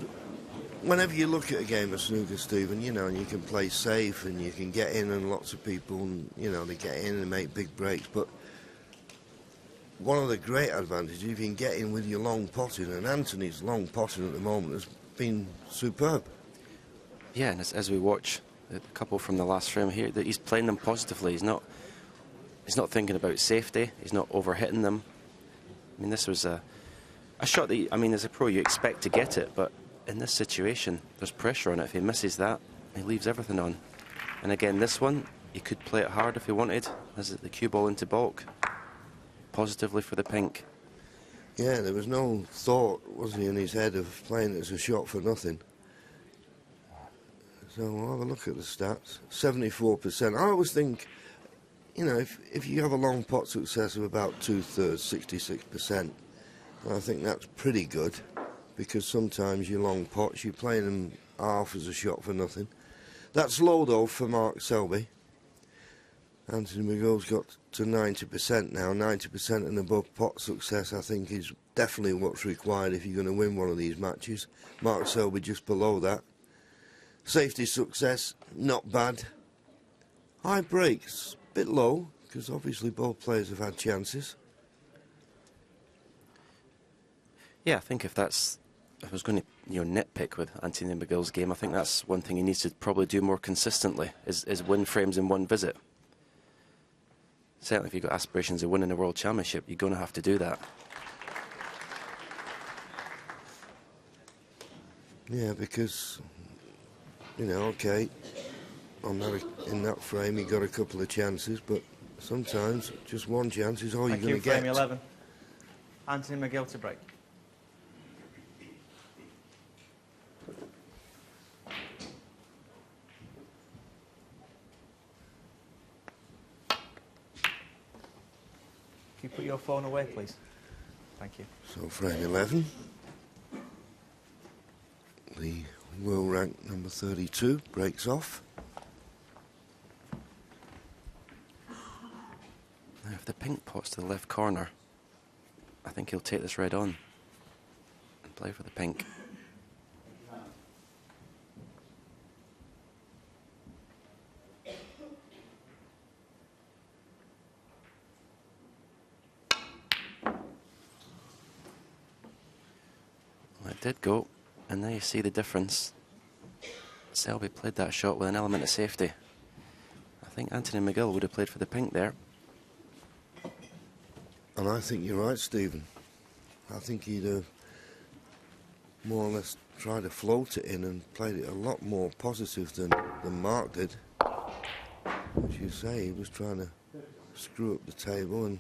whenever you look at a game of snooker, Stephen, you know, and you can play safe and you can get in, and lots of people, and, you know, they get in and make big breaks, but one of the great advantages, you can get in with your long potting, and Anthony's long potting at the moment has been superb. Yeah, and as we watch the couple from the last frame here, that he's playing them positively. He's not thinking about safety. He's not overhitting them. I mean, this was a shot that, I mean, as a pro, you expect to get it, but in this situation, there's pressure on it. If he misses that, he leaves everything on. And again, this one, he could play it hard if he wanted, as the cue ball into baulk. Positively for the pink. Yeah, there was no thought, was there, in his head of playing it as a shot for nothing. So we'll have a look at the stats. 74%. I always think, you know, if you have a long pot success of about 2/3, 66%, I think that's pretty good, because sometimes your long pots, you're playing them half as a shot for nothing. That's low, though, for Mark Selby. Anthony McGill's got to 90% now. 90% and above pot success, I think, is definitely what's required if you're going to win one of these matches. Mark Selby just below that. Safety success, not bad. High breaks, bit low, because obviously both players have had chances. Yeah, I think if I was going to nitpick with Anthony McGill's game, I think that's one thing he needs to probably do more consistently, is win frames in one visit. Certainly if you've got aspirations of winning a world championship, you're going to have to do that. Yeah, because, you know, okay, in that frame he got a couple of chances, but sometimes just one chance is all you're going to get. Frame 11. Anthony McGill to break. Can you put your phone away, please? Thank you. So frame 11. The world rank number 32 breaks off. Now, if the pink pots to the left corner, I think he'll take this red on and play for the pink. Well, it did go, and there you see the difference. Selby played that shot with an element of safety. I think Anthony McGill would have played for the pink there. And I think you're right, Stephen. I think he'd have more or less tried to float it in and played it a lot more positive than Mark did. As you say, he was trying to screw up the table and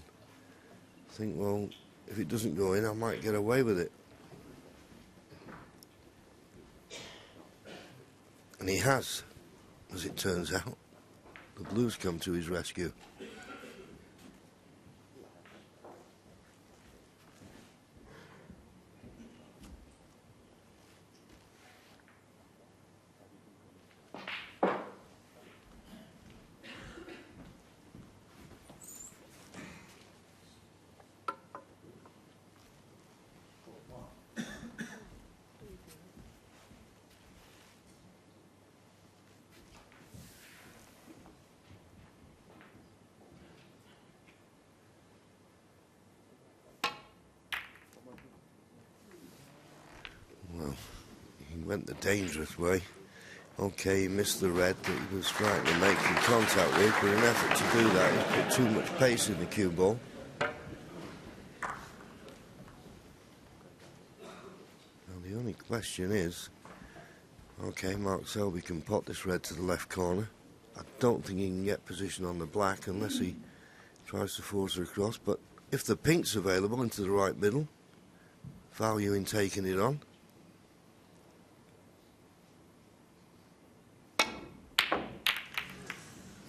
think, well, if it doesn't go in, I might get away with it. And he has, as it turns out. The Blues come to his rescue. Well, he went the dangerous way. Okay, he missed the red that he was trying to make contact with, but in an effort to do that, he put too much pace in the cue ball. Now, the only question is, okay, Mark Selby can pot this red to the left corner. I don't think he can get position on the black unless he tries to force her across, but if the pink's available into the right middle, value in taking it on.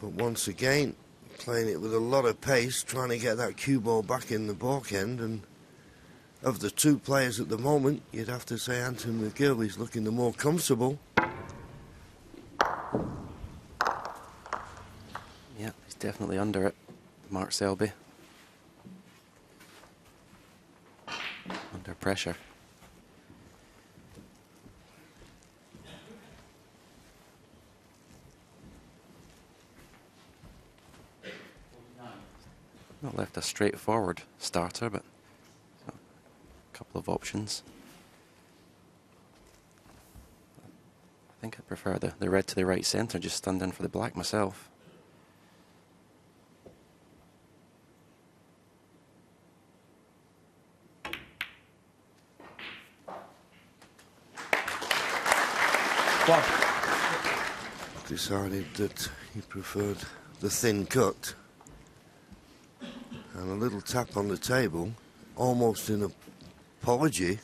But once again, playing it with a lot of pace, trying to get that cue ball back in the baulk end. And of the two players at the moment, you'd have to say Anthony McGill is looking the more comfortable. Yeah, he's definitely under it, Mark Selby. Under pressure. Not left a straightforward starter, but a couple of options. I think I prefer the red to the right centre, just stand in for the black myself. One. Decided that he preferred the thin cut. And a little tap on the table, almost an apology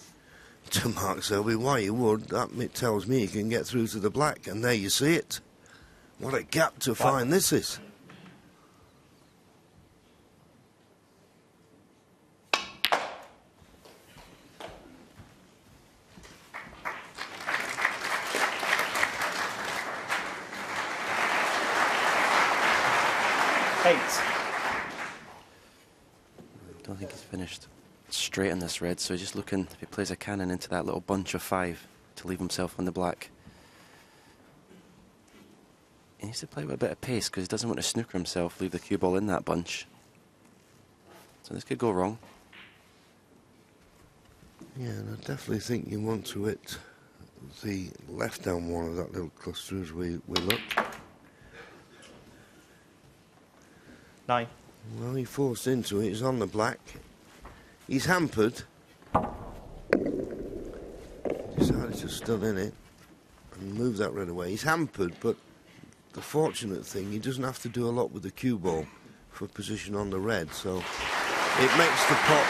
to Mark Selby. Why you would, that tells me he can get through to the black, and there you see it. What a gap to find this is. I don't think he's finished straight on this red, so he's just looking if he plays a cannon into that little bunch of 5 to leave himself on the black. He needs to play with a bit of pace because he doesn't want to snooker himself, leave the cue ball in that bunch. So this could go wrong. Yeah, and I definitely think you want to hit the left-hand one of that little cluster as we look. 9. Well, he forced into it. He's on the black. He's hampered. Decided to still in it and move that red away. He's hampered, but the fortunate thing, he doesn't have to do a lot with the cue ball for position on the red, so it makes the pot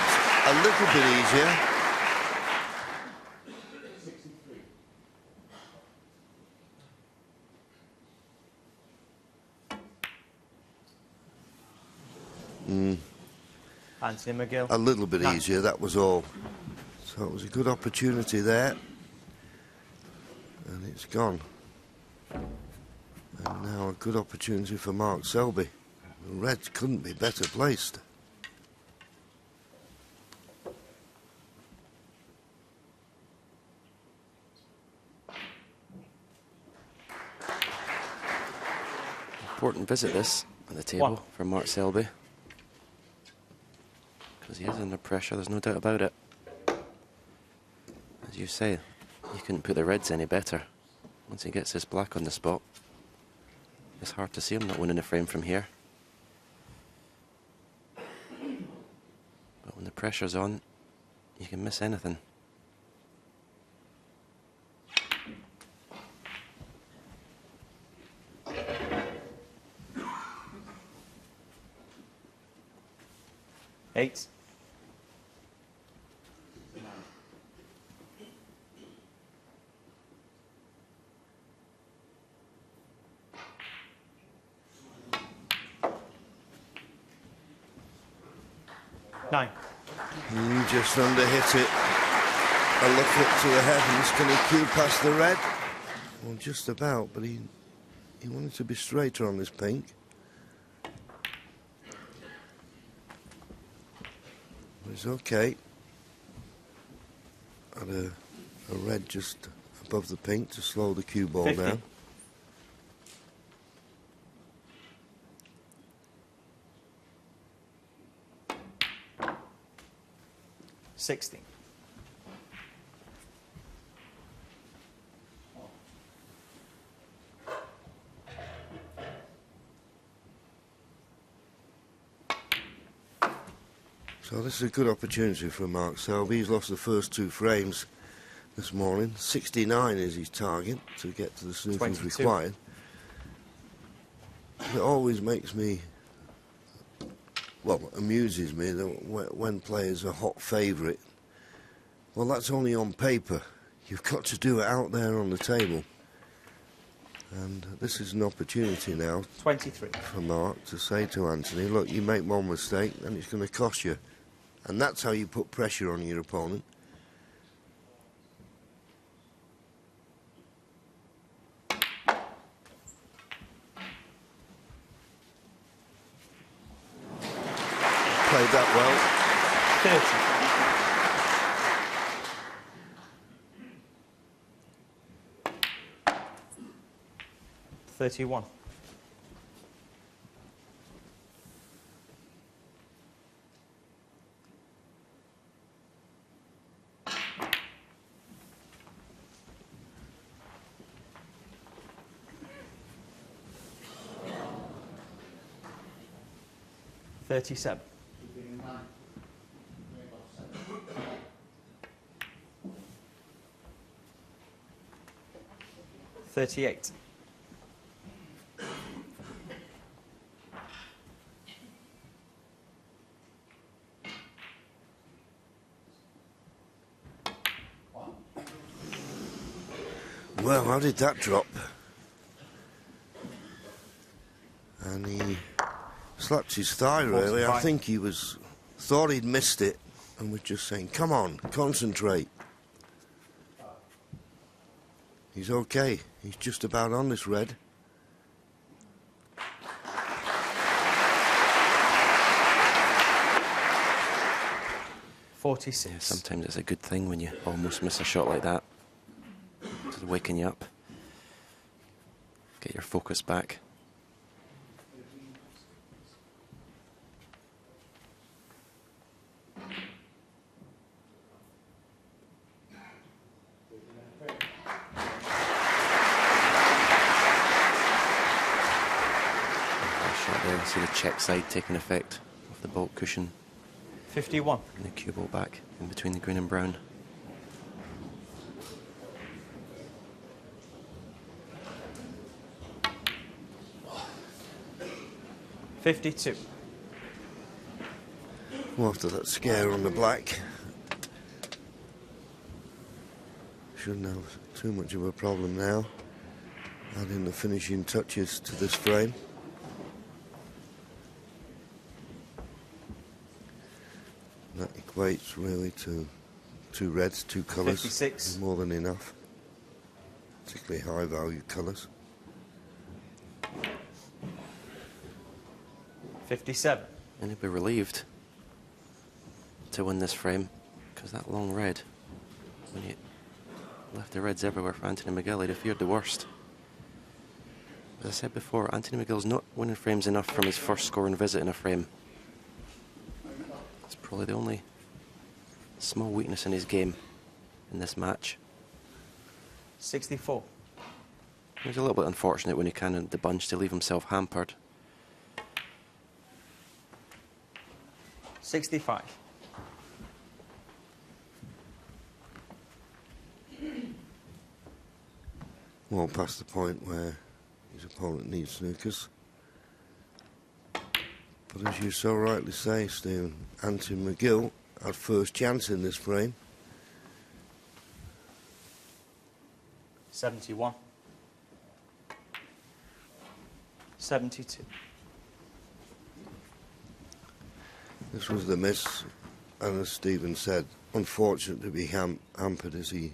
a little bit easier. Anthony McGill. A little bit easier, that was all. So it was a good opportunity there. And it's gone. And now a good opportunity for Mark Selby. The Reds couldn't be better placed. Important visit this at the table for Mark Selby. Because he is under pressure, there's no doubt about it. As you say, he couldn't put the reds any better. Once he gets this black on the spot, it's hard to see him not winning a frame from here. But when the pressure's on, you can miss anything. Eight. 9. He just under-hit it. A look up to the heavens. Can he cue past the red? Well, just about, but he wanted to be straighter on this pink. But it's okay. Had a red just above the pink to slow the cue ball 50. down. $60. So this is a good opportunity for Mark Selby. He's lost the first 2 frames this morning. 69 is his target to get to the snookers 22. required. It always makes me, well, amuses me that when players are hot favourite, well, that's only on paper. You've got to do it out there on the table. And this is an opportunity now 23. for Mark to say to Anthony, look, you make one mistake and it's going to cost you. And that's how you put pressure on your opponent. Played that well. 30. 31. $37. 38. Well, how did that drop? And he slapped his thigh, really. I 45. think he thought he'd missed it and was just saying, come on, concentrate. He's okay. He's just about on this red. $46. Yeah, sometimes it's a good thing when you almost miss a shot like that. It's waking you up. Get your focus back. Shot there. See the check side taking effect of the baulk cushion 51. and the cue ball back in between the green and brown. $52. Well, after that scare on the black, shouldn't have too much of a problem now. Adding the finishing touches to this frame. That equates really to 2 reds, 2 colours. 56. More than enough. Particularly high value colours. 57. And he'll be relieved to win this frame, because that long red, when you left the reds everywhere for Anthony McGill, he'd have feared the worst. As I said before, Anthony McGill's not winning frames enough from his first scoring visit in a frame. It's probably the only small weakness in his game in this match. 64. He was a little bit unfortunate when he cannoned the bunch to leave himself hampered. 65. Well past the point where his opponent needs snookers. But as you so rightly say, Stephen, Anthony McGill had first chance in this frame. 71. 72. This was the miss, and as Stephen said, unfortunate to be hampered as he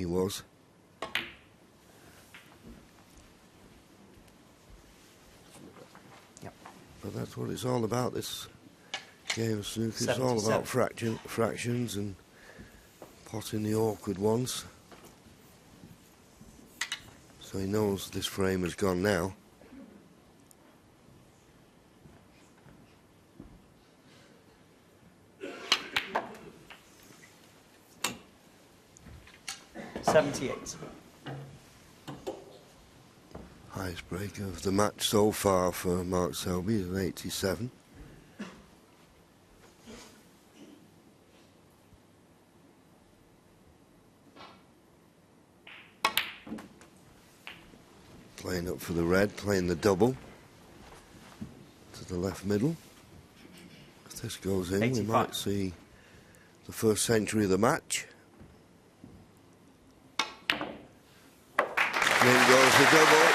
was. Yep. But that's what it's all about, this game of snooker. It's all 77. about fractions and potting the awkward ones. So he knows this frame has gone now. $78. Highest break of the match so far for Mark Selby is an 87. Playing up for the red, playing the double to the left middle. If this goes in, 85. we might see the first century of the match. In goes the double,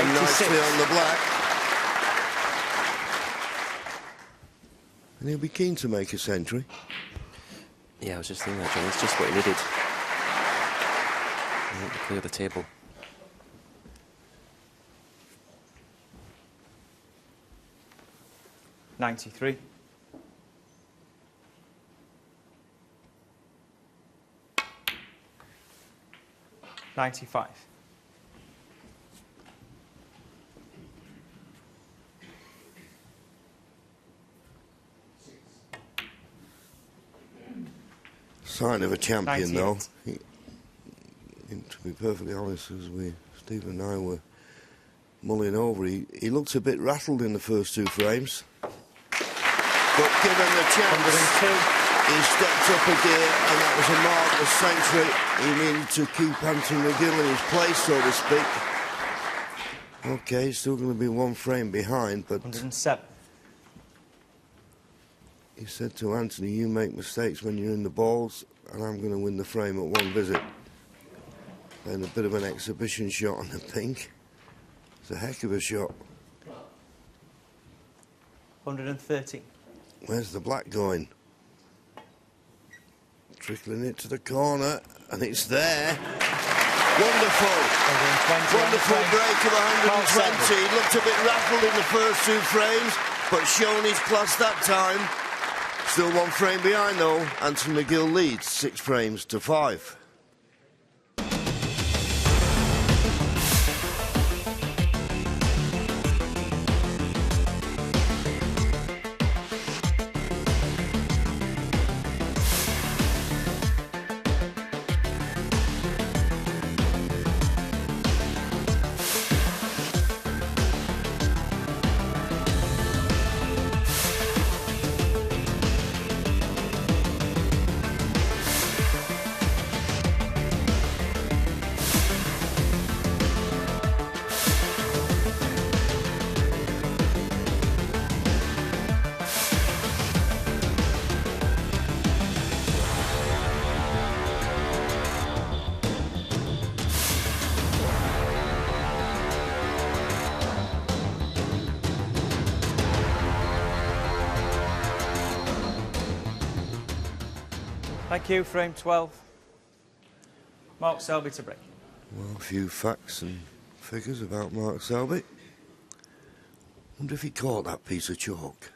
and 86. nicely on the black. And he'll be keen to make a century. Yeah, I was just thinking that, John. It's just what he needed. I want to clear the table. $93. $95. Sign of a champion, 98. though. To be perfectly honest, as Stephen and I were mulling over, he looked a bit rattled in the first two frames. But given the chance, 102. he stepped up a gear, and that was a marvellous century. He needed to keep Anthony McGill in his place, so to speak. OK, he's still going to be one frame behind, but 107. he said to Anthony, you make mistakes when you're in the balls, and I'm going to win the frame at one visit. Then a bit of an exhibition shot on the pink. It's a heck of a shot. 113. Where's the black going? Trickling it to the corner, and it's there. Wonderful. 120. Wonderful break of 120. He looked a bit rattled in the first two frames, but shown his class that time. Still one frame behind, though. Anthony McGill leads 6 frames to 5. Thank you, frame 12. Mark Selby to break. Well, a few facts and figures about Mark Selby. Wonder if he caught that piece of chalk.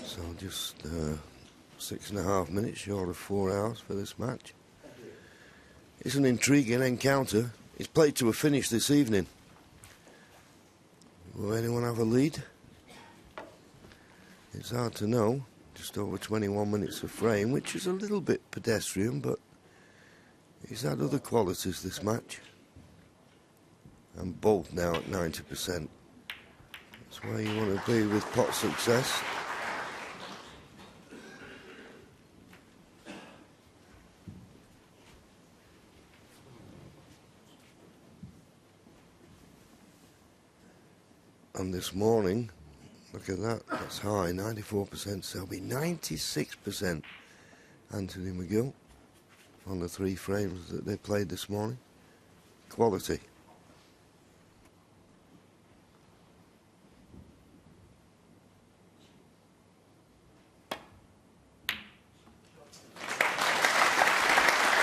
So just 6.5 minutes short of 4 hours for this match. It's an intriguing encounter. It's played to a finish this evening. Will anyone have a lead? It's hard to know. Just over 21 minutes of frame, which is a little bit pedestrian, but he's had other qualities this match. And both now at 90%. That's where you want to be with pot success. And this morning, look at that, that's high, 94% Selby, 96% Anthony McGill on the 3 frames that they played this morning. quality.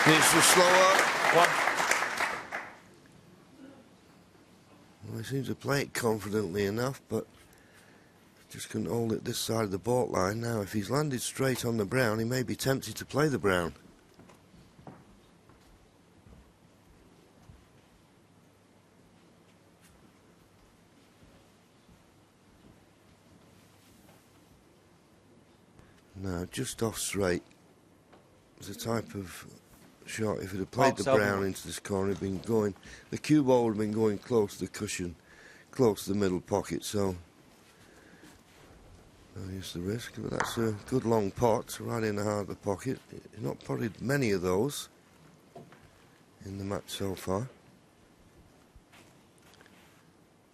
Needs to slower. One. Well, he seems to play it confidently enough, but just couldn't hold it this side of the baulk line. Now, if he's landed straight on the brown, he may be tempted to play the brown. No, just off straight. It's a type of shot. If it had played the Selby. brown into this corner, it'd been going. The cue ball would have been going close to the cushion, close to the middle pocket. So, no use the risk. But that's a good long pot right in the heart of the pocket. He's not potted many of those in the match so far.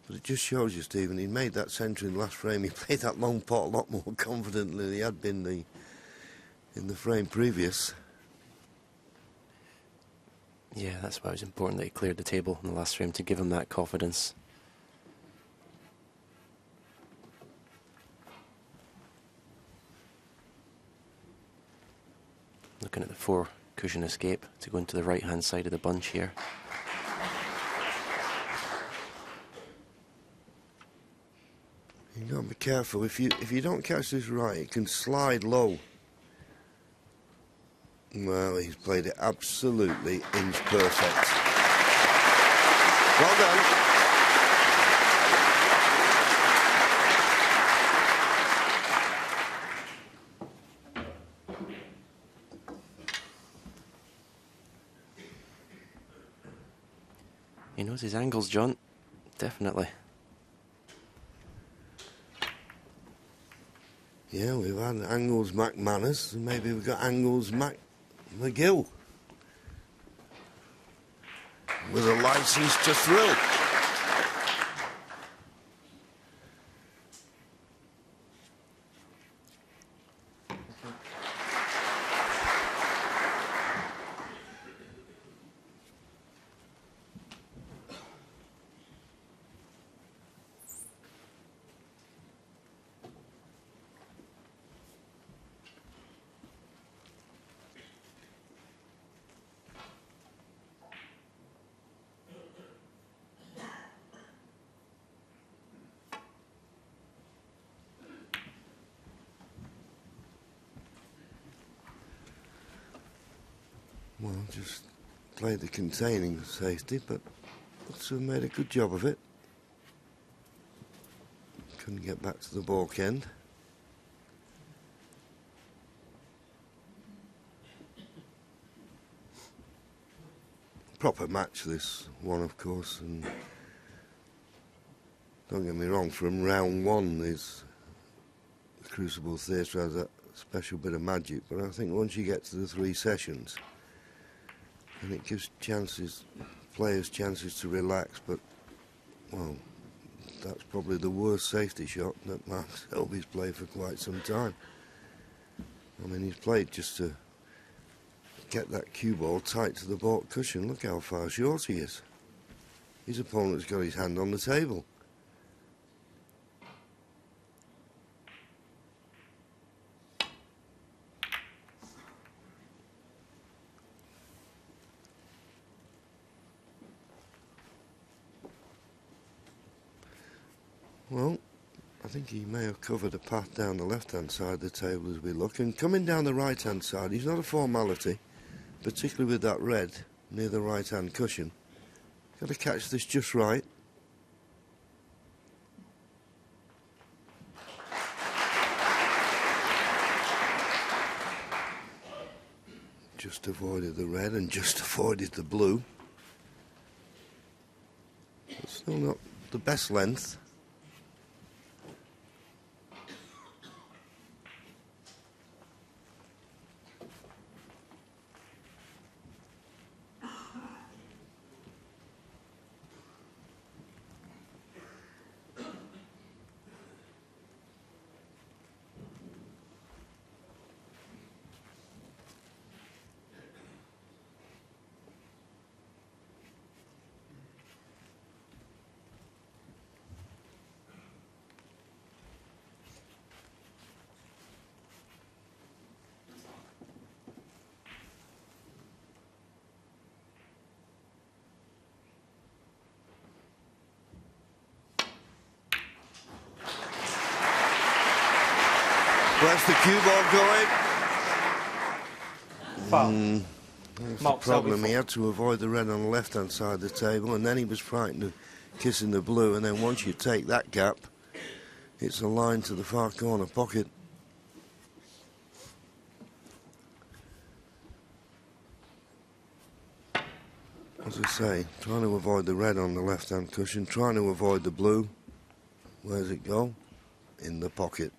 But it just shows you, Stephen, he made that century in the last frame. He played that long pot a lot more confidently than he had been in the frame previous. Yeah, that's why it was important that he cleared the table in the last frame to give him that confidence. Looking at the 4 cushion escape to go into the right hand side of the bunch here. You've got to be careful. If you don't catch this right, it can slide low. Well, he's played it absolutely inch perfect. Well done. He knows his angles, John. Definitely. Yeah, we've had Angles McManus, and maybe we've got Angles McGill. With a licence to thrill. Well, just played the containing safety, but looks to have made a good job of it. Couldn't get back to the baulk end. Proper match, this one, of course, and don't get me wrong, from round one, the Crucible Theatre has that special bit of magic, but I think once you get to the 3 sessions, and it gives players chances to relax, but, well, that's probably the worst safety shot that Mark Selby's played for quite some time. I mean, he's played just to get that cue ball tight to the baulk cushion. Look how far short he is. His opponent's got his hand on the table. Well, I think he may have covered a path down the left-hand side of the table as we look. And coming down the right-hand side, he's not a formality, particularly with that red near the right-hand cushion. Got to catch this just right. Just avoided the red and just avoided the blue. But still not the best length. Where's the cue ball going? Foul. That's Mark the problem. Selby. He had to avoid the red on the left-hand side of the table, and then he was frightened of kissing the blue, and then once you take that gap, it's a line to the far corner pocket. As I say, trying to avoid the red on the left-hand cushion, trying to avoid the blue. Where's it go? In the pocket.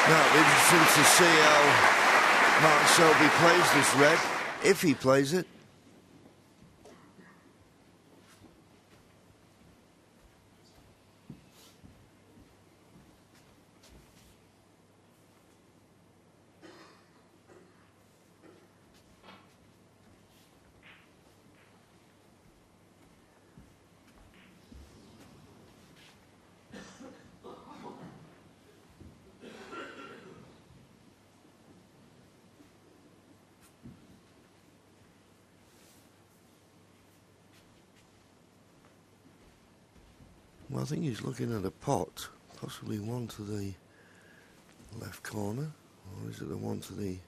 Now, it'll be interesting to see how Mark Selby plays this red, if he plays it. Well, I think he's looking at a pot, possibly one to the left corner, or is it the one to the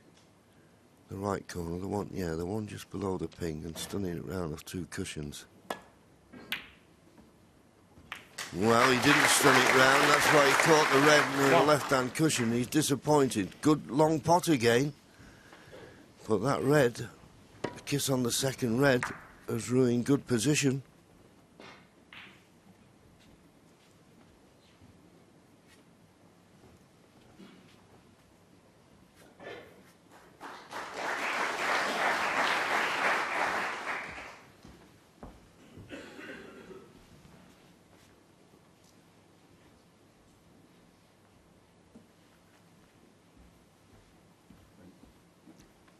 right corner? The one, yeah, the one just below the ping and stunning it round off two cushions. Well, he didn't stun it round, that's why he caught the red near the left-hand cushion. He's disappointed. Good long pot again, but that red, a kiss on the second red, has ruined good position.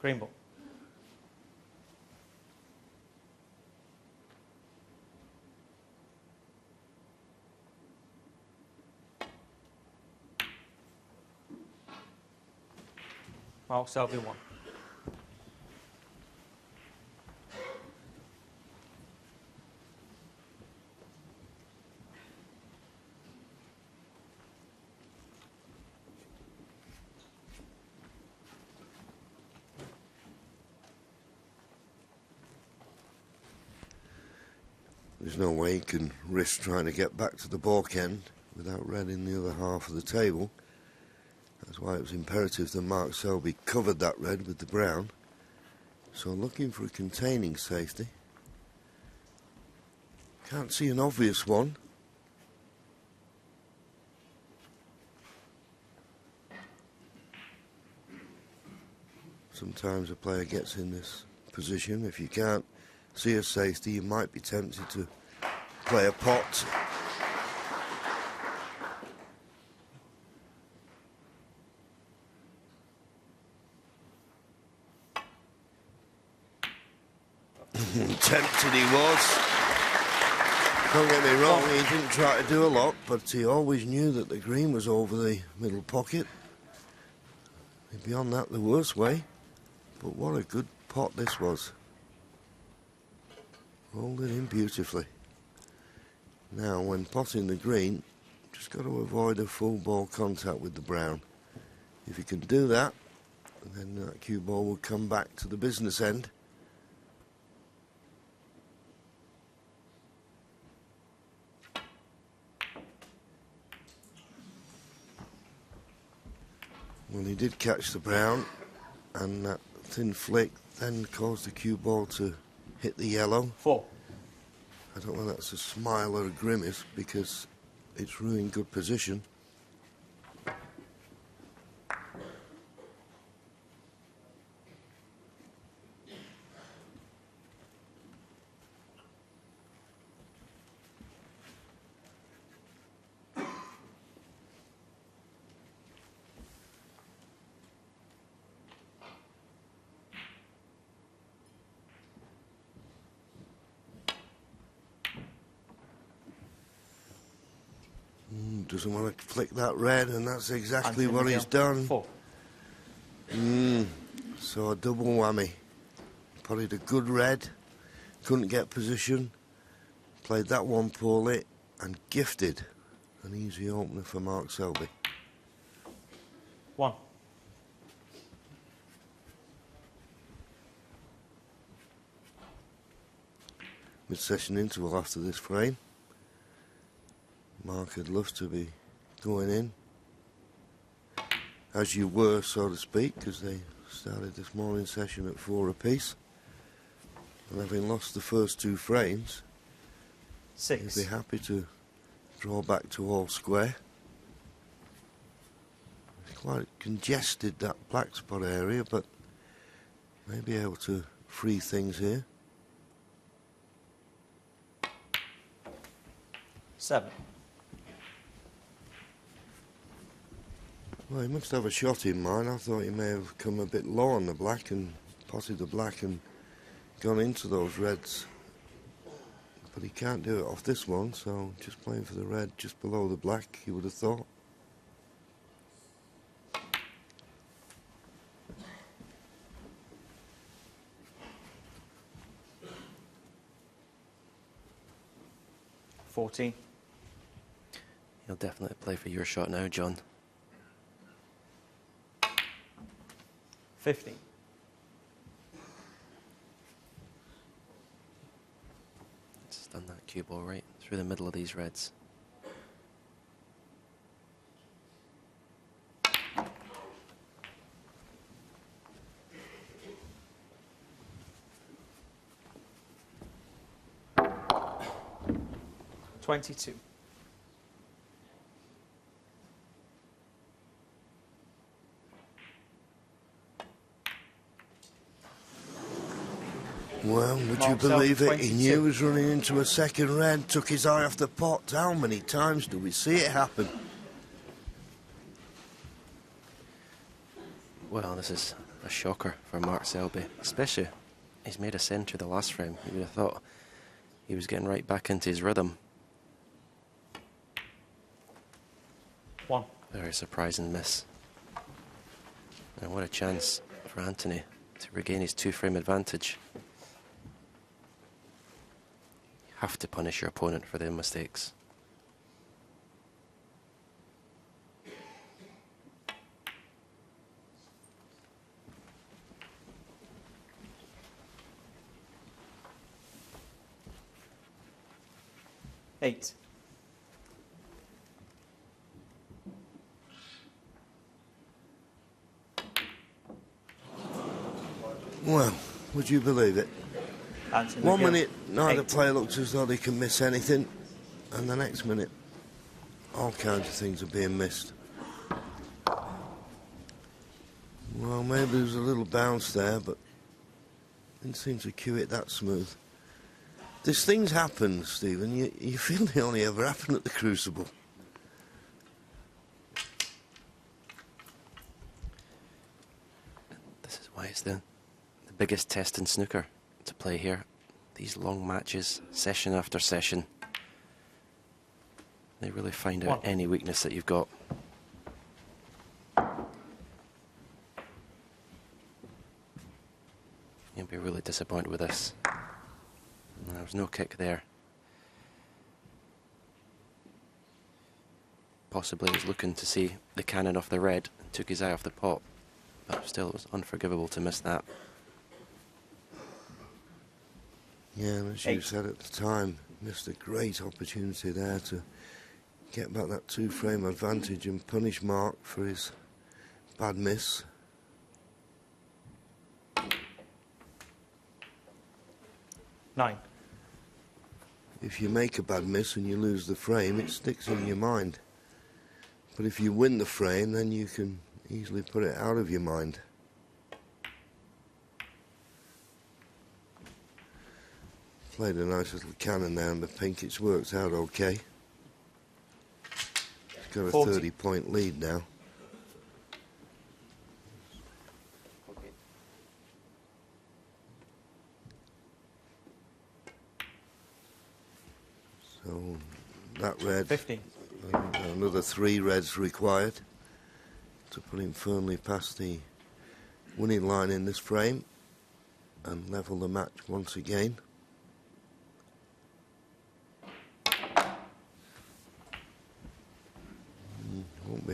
Green ball. Mark Selby 1. There's no way he can risk trying to get back to the balk end without red in the other half of the table. That's why it was imperative that Mark Selby covered that red with the brown. So looking for a containing safety. Can't see an obvious one. Sometimes a player gets in this position. If you can't see a safety, you might be tempted to play a pot. Tempted he was. Don't get me wrong, he didn't try to do a lot, but he always knew that the green was over the middle pocket. Beyond that, the worst way. But what a good pot this was. Rolled it in beautifully. Now, when potting the green, just got to avoid a full ball contact with the brown. If you can do that, then that cue ball will come back to the business end. Well, he did catch the brown, and that thin flick then caused the cue ball to hit the yellow. 4. I don't know if that's a smile or a grimace because it's ruined good position. Doesn't want to flick that red, and that's exactly what he's done. 4. So a double whammy. Potted a good red, couldn't get position, played that one poorly, and gifted an easy opener for Mark Selby. 1. Mid-session interval after this frame. Mark would love to be going in, as you were, so to speak, because they started this morning session at 4 apiece. And having lost the first 2 frames, 6. he'd be happy to draw back to all square. It's quite congested, that black spot area, but may be able to free things here. 7. Well, he must have a shot in mind. I thought he may have come a bit low on the black and potted the black and gone into those reds. But he can't do it off this one, so just playing for the red just below the black, you would have thought. $14. He'll definitely play for your shot now, John. 15. Just done that cue ball right through the middle of these reds. $22. Well, would you Mark believe Selby, it? He 22. knew he was running into a second red, took his eye off the pot. How many times do we see it happen? Well, this is a shocker for Mark Selby, especially he's made a century the last frame. You would have thought he was getting right back into his rhythm. 1. Very surprising miss. And what a chance for Anthony to regain his 2-frame advantage. You have to punish your opponent for their mistakes. $8. Well, would you believe it? Anthony 1 McGill, minute, neither 8. player looks as though they can miss anything, and the next minute, all kinds of things are being missed. Well, maybe there's a little bounce there, but didn't seem to cue it that smooth. These things happen, Stephen. You feel they only ever happen at the Crucible. This is why it's the biggest test in snooker to play here. These long matches, session after session. They really find out any weakness that you've got. You'll be really disappointed with this. There was no kick there. Possibly he was looking to see the cannon off the red and took his eye off the pot. But still, it was unforgivable to miss that. Yeah, and as you said at the time, missed a great opportunity there to get back that 2-frame advantage and punish Mark for his bad miss. $9. If you make a bad miss and you lose the frame, it sticks in your mind. But if you win the frame, then you can easily put it out of your mind. Played a nice little cannon there in the pink. It's worked out okay. He's got a 40. 30-point lead now. So that red, 15. another 3 reds required to put him firmly past the winning line in this frame and level the match once again.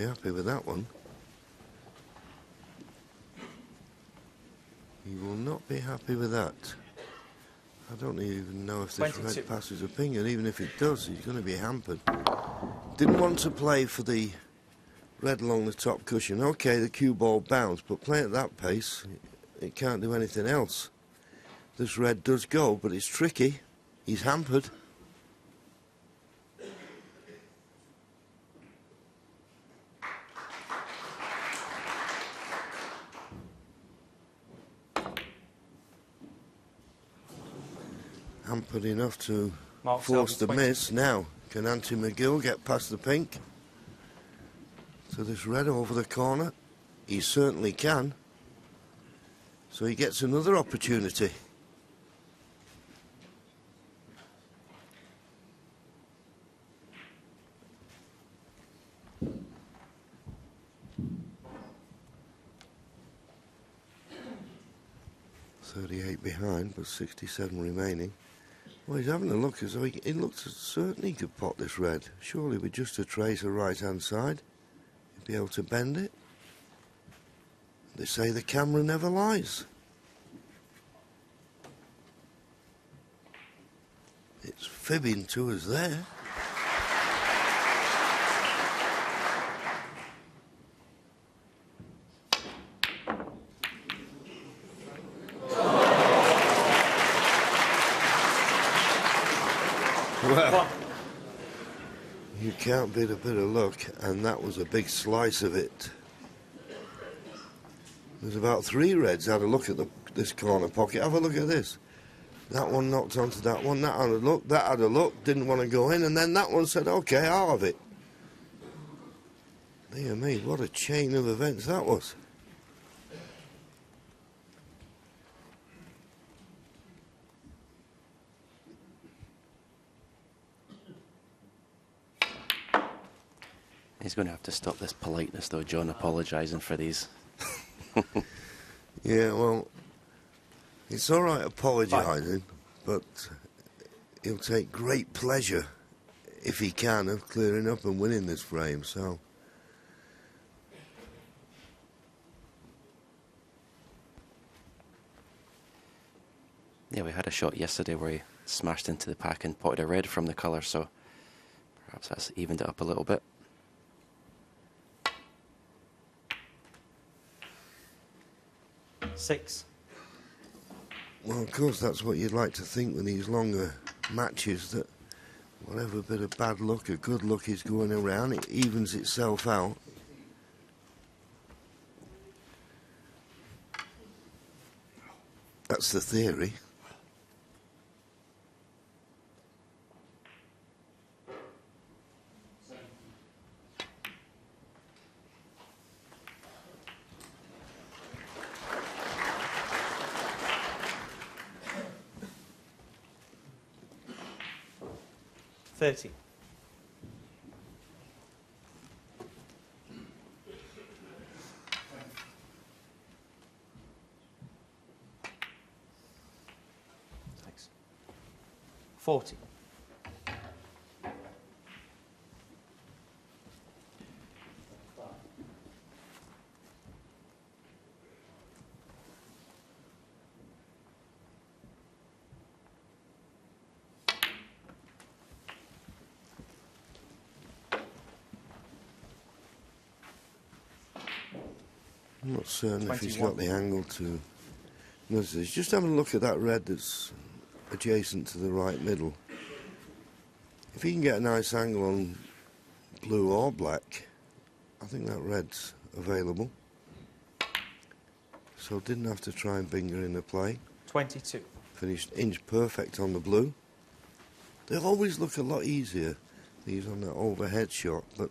be happy with that one. He will not be happy with that. I don't even know if this 22. red passes a ping, and even if it does, he's going to be hampered. Didn't want to play for the red along the top cushion. OK, the cue ball bounced, but playing at that pace, it can't do anything else. This red does go, but it's tricky. He's hampered. Hampered enough to Mark force Selby, the 20. miss. Now, can Anthony McGill get past the pink? So this red over the corner. He certainly can. So he gets another opportunity. .38 behind, but 67 remaining. Well, he's having a look as though he looks certain he could pot this red. Surely with just a trace of right-hand side, he'd be able to bend it. They say the camera never lies. It's fibbing to us there. Well, you can't beat a bit of luck, and that was a big slice of it. There's about 3 reds had a look at this corner pocket. Have a look at this. That one knocked onto that one, that had a look, that had a look, didn't want to go in, and then that one said, OK, I'll have it. Dear me, what a chain of events that was. He's going to have to stop this politeness, though, John, apologising for these. Yeah, well, it's all right apologising, but he'll take great pleasure, if he can, of clearing up and winning this frame, so... Yeah, we had a shot yesterday where he smashed into the pack and potted a red from the colour, so perhaps that's evened it up a little bit. Six. Well, of course, that's what you'd like to think with these longer matches, that whatever bit of bad luck or good luck is going around, it evens itself out. That's the theory. $30. Thanks. 40. I'm not certain if he's 21. got the angle to... Notice this. Just having a look at that red that's adjacent to the right middle. If he can get a nice angle on blue or black, I think that red's available. So didn't have to try and Bingham in the play. 22. Finished inch perfect on the blue. They always look a lot easier, these on that overhead shot, but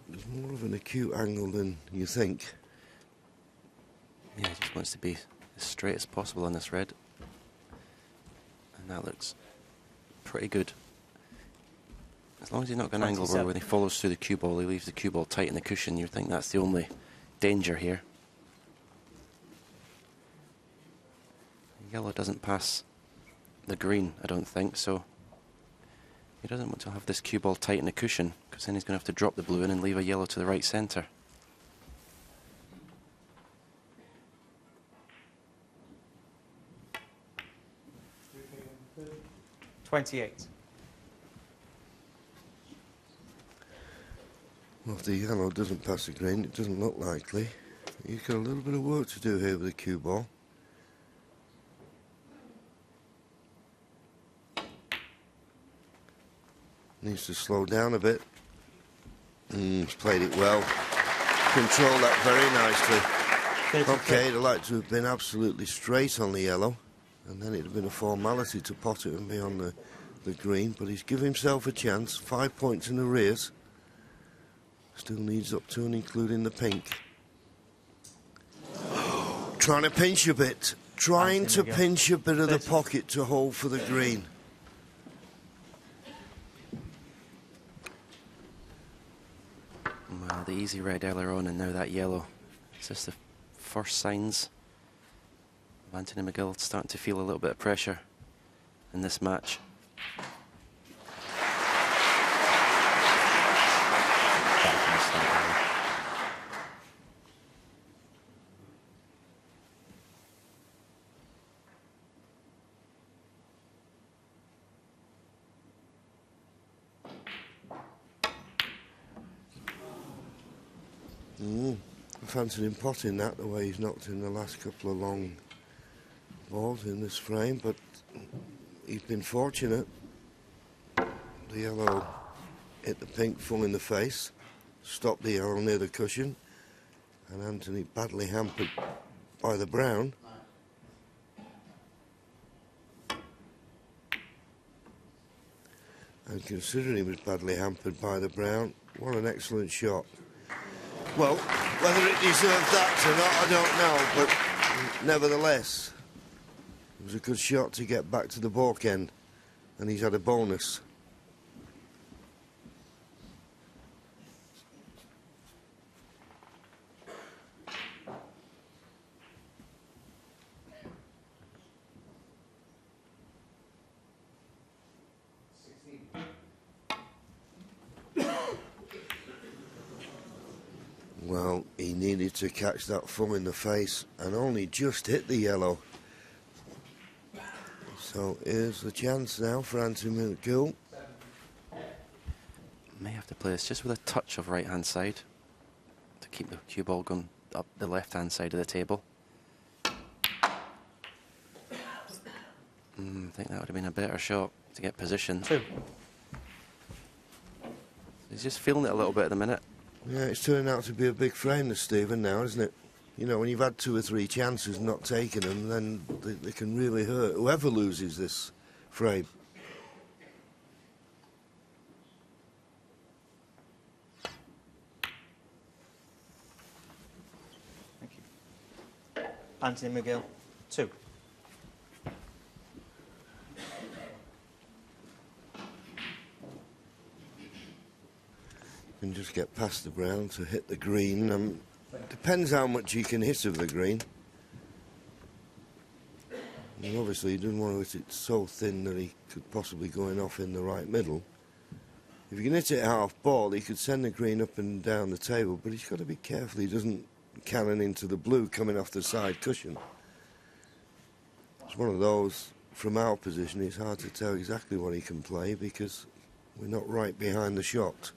there's more of an acute angle than you think. Yeah, he just wants to be as straight as possible on this red. And that looks pretty good. As long as he's not got an angle where when he follows through the cue ball, he leaves the cue ball tight in the cushion, you think that's the only danger here. Yellow doesn't pass the green, I don't think, so He doesn't want to have this cue ball tight in the cushion, because then he's going to have to drop the blue in and leave a yellow to the right centre. $28. Well, if the yellow doesn't pass the green, it doesn't look likely. You've got a little bit of work to do here with the cue ball. Needs to slow down a bit. He's played it well. Controlled that very nicely. Okay, it'd like to have been absolutely straight on the yellow, and then it'd have been a formality to pot it and be on the green, but he's given himself a chance. 5 points in arrears. Still needs up to and including the pink. Trying to pinch a bit. Trying to pinch a bit of the pocket to hold for the green. Well, the easy red earlier on and now that yellow. It's just the first signs of Anthony McGill starting to feel a little bit of pressure in this match. I fancied him potting that the way he's knocked in the last couple of long balls in this frame, but he's been fortunate. The yellow hit the pink full in the face, stopped the yellow near the cushion, and Anthony badly hampered by the brown. And considering he was badly hampered by the brown, what an excellent shot. Well, whether it deserved that or not, I don't know, but nevertheless, it was a good shot to get back to the balk end, and he's had a bonus. Well, he needed to catch that full in the face and only just hit the yellow. So here's the chance now for Anthony McGill. May have to play this just with a touch of right-hand side to keep the cue ball going up the left-hand side of the table. I think that would have been a better shot to get positioned. He's just feeling it a little bit at the minute. Yeah, it's turning out to be a big frame, this Stephen, now, isn't it? You know, when you've had 2 or 3 chances and not taken them, then they can really hurt whoever loses this frame. Thank you. Anthony McGill, 2. Can just get past the brown to hit the green. Depends how much he can hit of the green. And obviously he didn't want to hit it so thin that he could possibly go in off in the right middle. If he can hit it half ball, he could send the green up and down the table, but he's got to be careful he doesn't cannon into the blue coming off the side cushion. It's one of those, from our position, it's hard to tell exactly what he can play because we're not right behind the shot.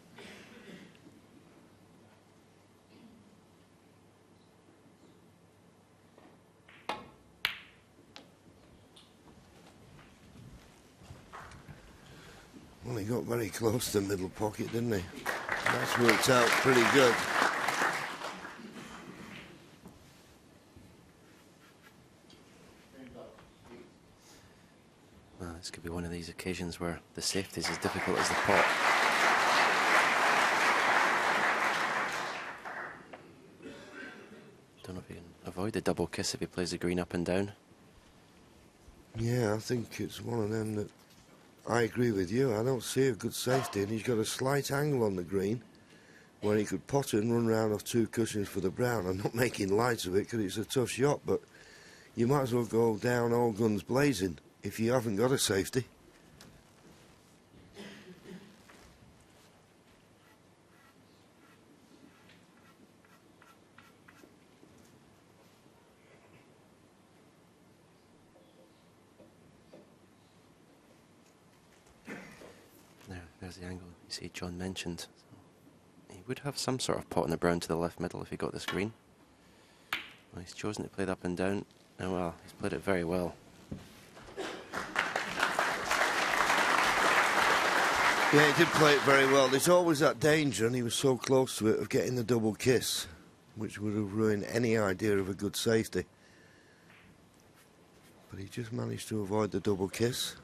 Well, he got very close to the middle pocket, didn't he? That's worked out pretty good. Well, this could be one of these occasions where the safety is as difficult as the pot. Don't know if he can avoid the double kiss if he plays the green up and down. Yeah, I think it's one of them that I agree with you. I don't see a good safety, and he's got a slight angle on the green where he could pot it and run round off 2 cushions for the brown. I'm not making light of it because it's a tough shot, but you might as well go down all guns blazing if you haven't got a safety. There's the angle you see John mentioned. So he would have some sort of pot in the brown to the left middle if he got this green. Well, he's chosen to play it up and down. Oh well, he's played it very well. Yeah, he did play it very well. There's always that danger, and he was so close to it, of getting the double kiss, which would have ruined any idea of a good safety. But he just managed to avoid the double kiss.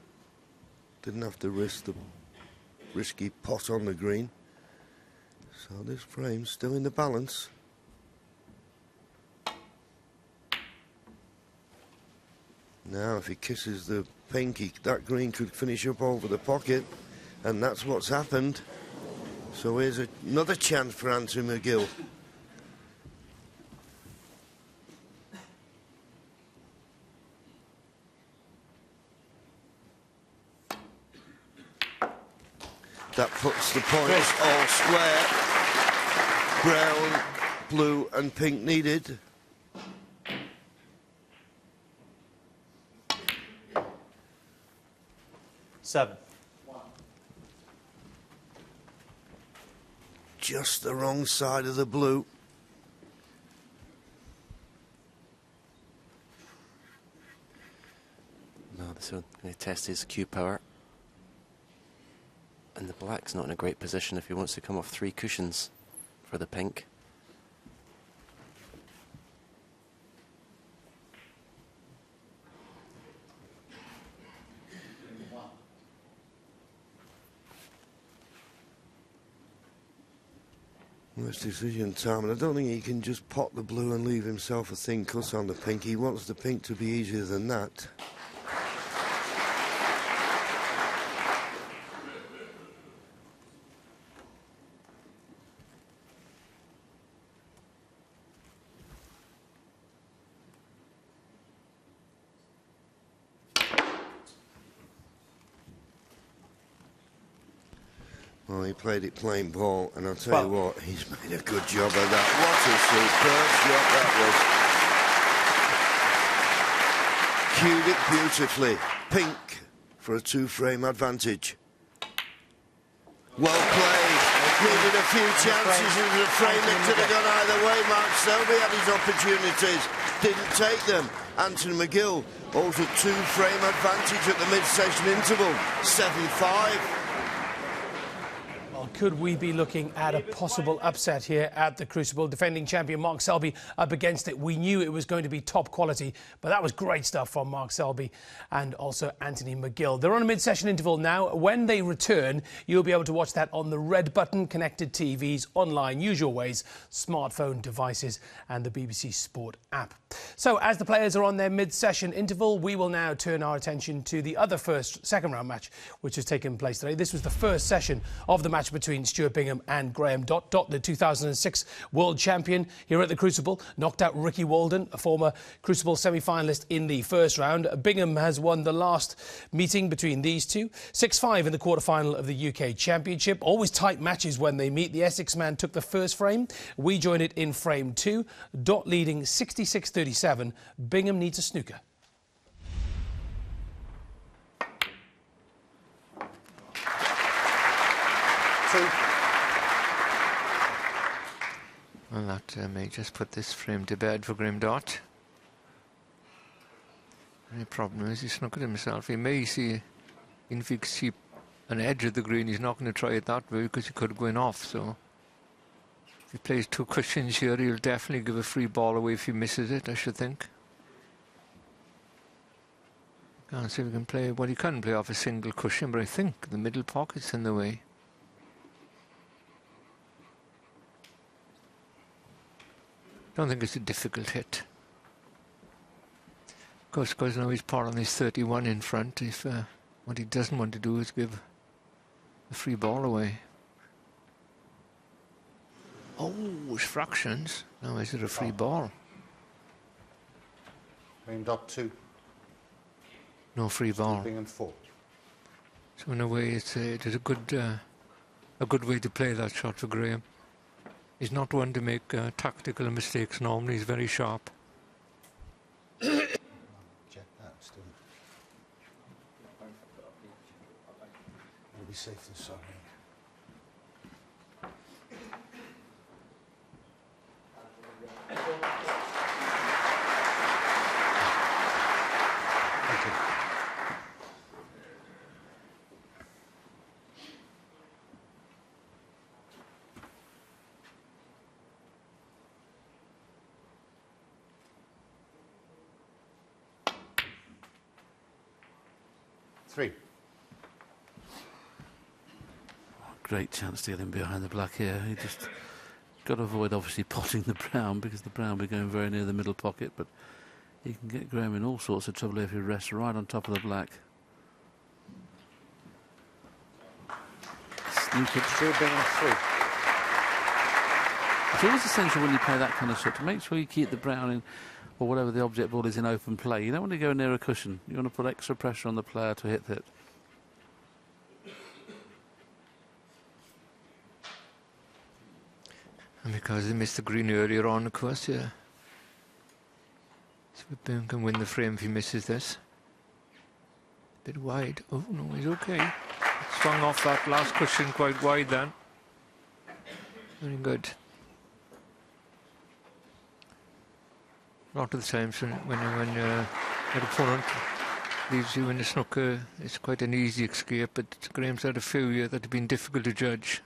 Didn't have to risk the risky pot on the green. So this frame's still in the balance. Now, if he kisses the pink, that green could finish up over the pocket, and that's what's happened. So here's another chance for Anthony McGill. That puts the points all square. Brown, blue and pink needed. Seven. Just the wrong side of the blue. No, this will test his cue power. And the black's not in a great position if he wants to come off 3 cushions for the pink. Well, it's decision time, and I don't think he can just pot the blue and leave himself a thin cuss on the pink. He wants the pink to be easier than that. Well, he played it plain ball, and I'll tell you what, he's made a good job of that. What a superb shot that was. Cued it beautifully. Pink for a 2-frame advantage. Well played. Needed a few chances. It was a frame that could have gone either way. Mark Selby had his opportunities. Didn't take them. Anthony McGill holds a 2-frame advantage at the mid-session interval. 7-5. Could we be looking at a possible upset here at the Crucible? Defending champion Mark Selby up against it. We knew it was going to be top quality, but that was great stuff from Mark Selby and also Anthony McGill. They're on a mid-session interval now. When they return, you'll be able to watch that on the red button, connected TVs, online, usual ways, smartphone devices and the BBC Sport app. So as the players are on their mid-session interval, we will now turn our attention to the other second round match, which has taken place today. This was the first session of the match between Stuart Bingham and Graham Dott. Dott, the 2006 world champion here at the Crucible, knocked out Ricky Walden, a former Crucible semi-finalist in the first round. Bingham has won the last meeting between these two. 6-5 in the quarter-final of the UK Championship. Always tight matches when they meet. The Essex man took the first frame. We join it in frame 2. Dott leading 66-37. Bingham needs a snooker. Well, that may just put this frame to bed for Graham Dott. The problem is he's snookered himself. He may see, even if he see an edge of the green, he's not going to try it that way because he could go in off. So if he plays 2 cushions here, he'll definitely give a free ball away if he misses it, I should think. Can't see if he can play. Well, he can play off a single cushion, but I think the middle pocket's in the way. I don't think it's a difficult hit. Of course, because now he's part on his 31 in front. If what he doesn't want to do is give the free ball away. Oh, it's fractions. Now is it a free ball? Graham Dott 2. No free ball. Bingham 4. So in a way, it is a good way to play that shot for Graham. He's not one to make tactical mistakes normally. He's very sharp. Check that still. It'll be safe and sorry. 3. Great chance to get him behind the black here. He just got to avoid obviously potting the brown, because the brown will be going very near the middle pocket, but he can get Graham in all sorts of trouble if he rests right on top of the black. Snooker. 2 Bingham 3. It's always essential when you play that kind of shot to make sure you keep the brown in, or whatever the object ball is, in open play. You don't want to go near a cushion. You want to put extra pressure on the player to hit it. And because they missed the green earlier on, of course, yeah. So Bingham can win the frame if he misses this. Bit wide. Oh, no, he's okay. Swung off that last cushion quite wide then. Very good. A lot of the times when your opponent leaves you in the snooker, it's quite an easy escape, but Graham's had a few here that have been difficult to judge.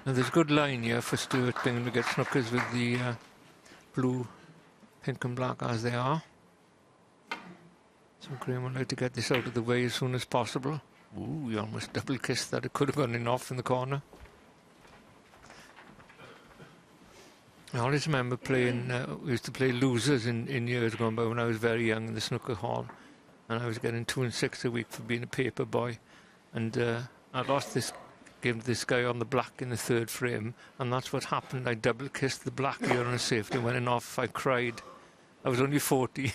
Now there's a good line here for Stuart Bingham to get snookers with the blue, pink and black as they are. So Graham would like to get this out of the way as soon as possible. Ooh, he almost double kissed that. It could have gone in off in the corner. I always remember playing, we used to play losers in years gone by when I was very young in the snooker hall. And I was getting 2 and 6 a week for being a paper boy. And I lost this game to this guy on the black in the 3rd frame. And that's what happened. I double kissed the black here on a safety. Went in off. I cried. I was only 14.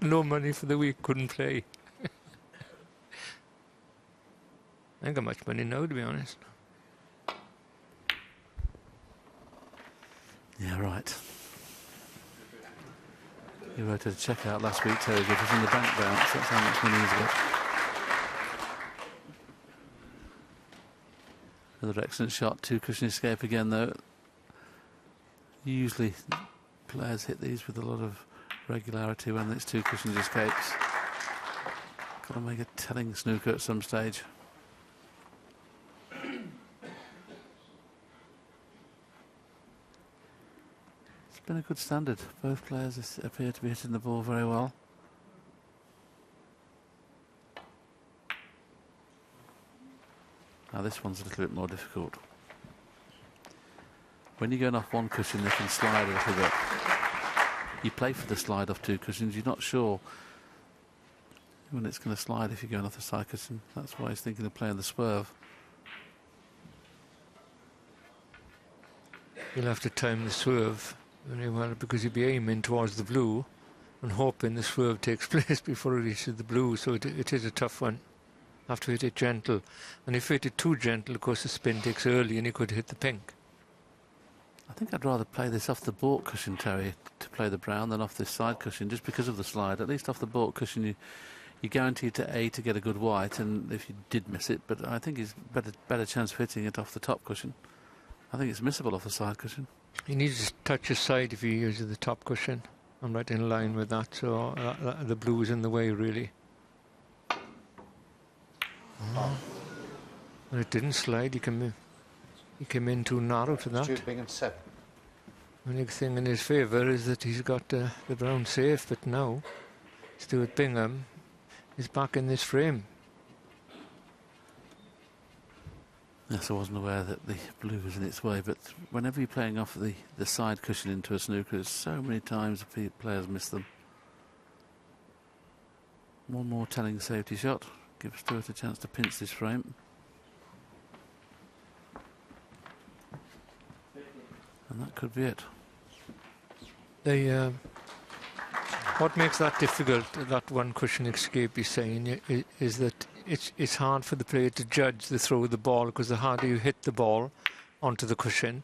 No money for the week. Couldn't play. I ain't got much money now, to be honest. Yeah, right. You wrote a check out last week, Terry, which was in the bank bounce. That's how much money he's got. Another excellent shot. 2 cushion escape again, though. Usually players hit these with a lot of regularity when it's 2 cushions escapes. Got to make a telling snooker at some stage. Been a good standard. Both players appear to be hitting the ball very well. Now this one's a little bit more difficult. When you're going off 1 cushion, they can slide a little bit. You play for the slide off 2 cushions. You're not sure when it's going to slide if you're going off the side cushion. That's why he's thinking of playing the swerve. You'll have to time the swerve very well, because you'll be aiming towards the blue and hoping the swerve takes place before it reaches the blue. So it is a tough one. Have to hit it gentle. And if you hit it too gentle, of course the spin takes early and you could hit the pink. I think I'd rather play this off the baulk cushion, Terry, to play the brown than off this side cushion, just because of the slide. At least off the baulk cushion, you're guaranteed to get a good white, and if you did miss it, but I think it's better chance of hitting it off the top cushion. I think it's missable off the side cushion. He needs to touch his side if he uses the top cushion. I'm right in line with that, so the blue is in the way, really. Oh. And it didn't slide. He came in too narrow to that. 2 Bingham 7. The only thing in his favour is that he's got the brown safe, but now Stuart Bingham is back in this frame. Yes, I wasn't aware that the blue was in its way, but whenever you're playing off the side cushion into a snooker, so many times players miss them. One more telling safety shot. Give Stuart a chance to pinch this frame. And that could be it. What makes that difficult, that 1 cushion escape he's saying, is that it's hard for the player to judge the throw of the ball, because the harder you hit the ball onto the cushion,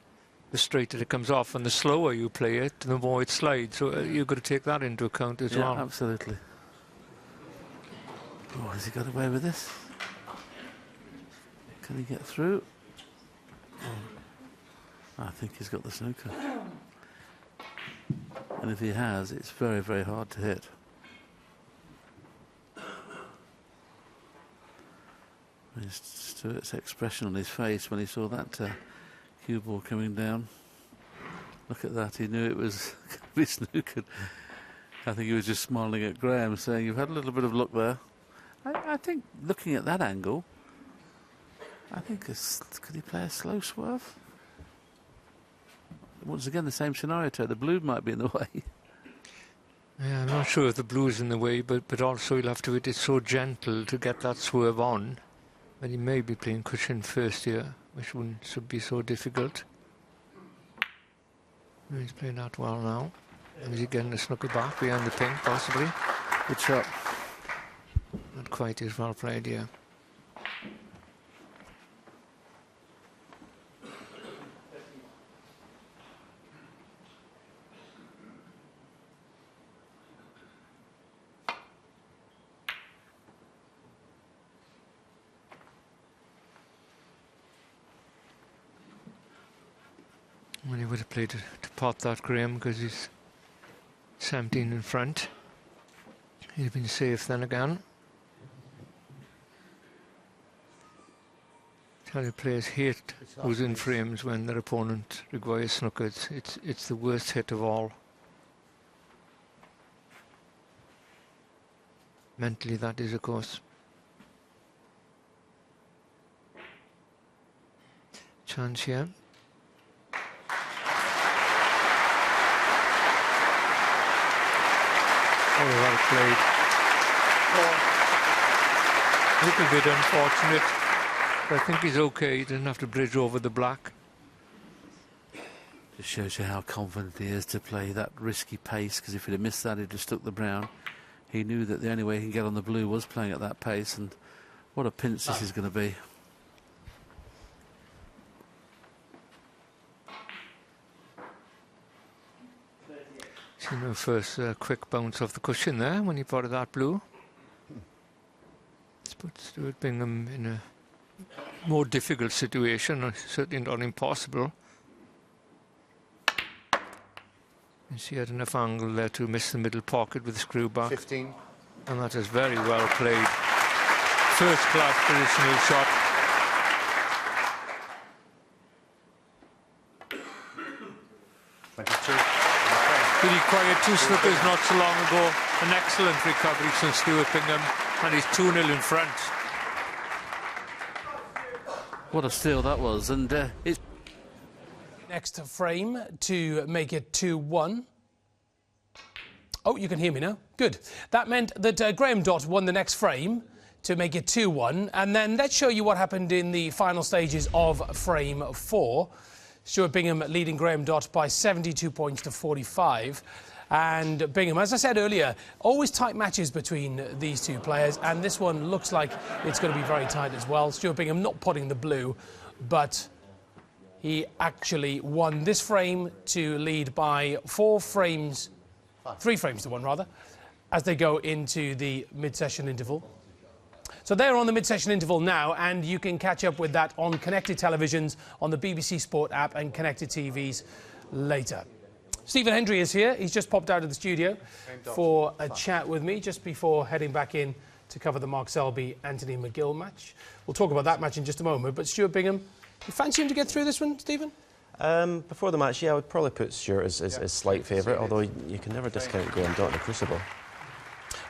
the straighter it comes off, and the slower you play it, the more it slides. So you've got to take that into account as well. Yeah, absolutely. Oh, has he got away with this? Can he get through? I think he's got the snooker. And if he has, it's very, very hard to hit. Stuart's expression on his face when he saw that cue ball coming down. Look at that, he knew it was going to be snookered. I think he was just smiling at Graham, saying, you've had a little bit of luck there. I think, looking at that angle, I think, could he play a slow swerve? Once again, the same scenario, Ted. The blue might be in the way. Yeah, I'm not sure if the blue's in the way, but also he'll have to hit it so gentle to get that swerve on. But he may be playing cushion first here, which should be so difficult. He's playing that well now. Is he getting the snooker back behind the pink, possibly? Good shot. Not quite as well played, yeah. Well, he would have played to pot that, Graham, because he's 17 in front. He'd have been safe then again. Tell you, players hate losing frames when their opponent requires snooker. It's the worst hit of all. Mentally, that is, of course. Chance here. Oh, well played. A little bit unfortunate, but I think he's okay. He didn't have to bridge over the black. Just shows you how confident he is to play that risky pace, because if he'd have missed that, he'd have stuck the brown. He knew that the only way he could get on the blue was playing at that pace, and what a pinch this is going to be. Seen the first quick bounce off the cushion there when he potted that blue. It's put Stuart Bingham in a more difficult situation, certainly not impossible. And she had enough angle there to miss the middle pocket with the screw back. 15. And that is very well played. First class positional shot. He required 2 snookers not so long ago. An excellent recovery from Stuart Bingham, and he's 2-0 in front. What a steal that was, and it's... Next frame to make it 2-1. Oh, you can hear me now. Good. That meant that Graham Dott won the next frame to make it 2-1. And then let's show you what happened in the final stages of frame 4. Stuart Bingham leading Graham Dott by 72 points to 45. And Bingham, as I said earlier, always tight matches between these two players. And this one looks like it's going to be very tight as well. Stuart Bingham not potting the blue, but he actually won this frame to lead by 3 frames to 1 rather, as they go into the mid-session interval. So they're on the mid-session interval now, and you can catch up with that on connected televisions, on the BBC Sport app and connected TVs later. Stephen Hendry is here. He's just popped out of the studio for a chat with me just before heading back in to cover the Mark Selby Anthony McGill match. We'll talk about that match in just a moment, but Stuart Bingham, you fancy him to get through this one, Stephen? Before the match, yeah, I would probably put Stuart as slight favourite, although you can never discount Graham Dott in the Crucible.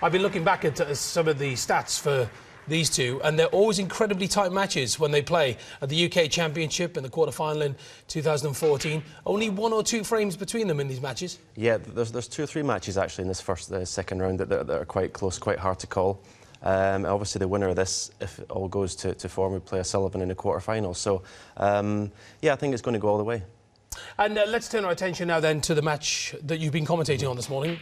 I've been looking back at some of the stats for these two, and they're always incredibly tight matches when they play at the UK Championship in the quarter-final in 2014. Only 1 or 2 frames between them in these matches. Yeah, there's 2 or 3 matches actually in this second round that are quite close, quite hard to call. Obviously, the winner of this, if it all goes to form, would play a Sullivan in the quarter-final. So, yeah, I think it's going to go all the way. And let's turn our attention now then to the match that you've been commentating on this morning.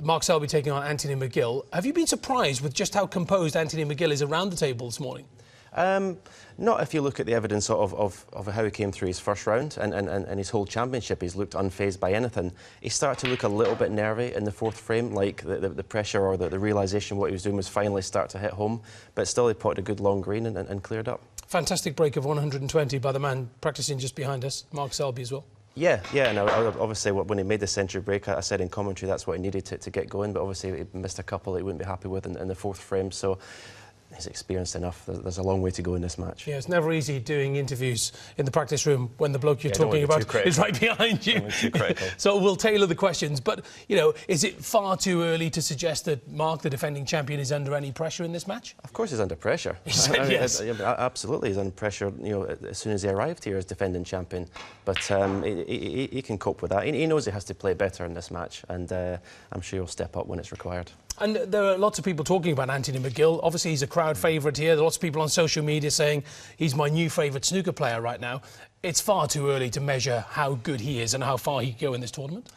Mark Selby taking on Anthony McGill. Have you been surprised with just how composed Anthony McGill is around the table this morning? Not if you look at the evidence of how he came through his first round and his whole championship. He's looked unfazed by anything. He started to look a little bit nervy in the 4th frame, like the pressure or the realisation what he was doing was finally start to hit home. But still, he potted a good long green and cleared up. Fantastic break of 120 by the man practising just behind us, Mark Selby as well. Yeah, and obviously when he made the century break, I said in commentary that's what he needed to get going, but obviously he missed a couple that he wouldn't be happy with in the 4th frame. So he's experienced enough. There's a long way to go in this match. Yeah, it's never easy doing interviews in the practice room when the bloke you're talking about is right behind you. Too critical. So we'll tailor the questions. But, you know, is it far too early to suggest that Mark, the defending champion, is under any pressure in this match? Of course he's under pressure. He said yes. Absolutely, he's under pressure, you know, as soon as he arrived here as defending champion. But he can cope with that. He knows he has to play better in this match, and I'm sure he'll step up when it's required. And there are lots of people talking about Anthony McGill. Obviously, he's a crowd favourite here. There are lots of people on social media saying he's my new favourite snooker player right now. It's far too early to measure how good he is and how far he can go in this tournament.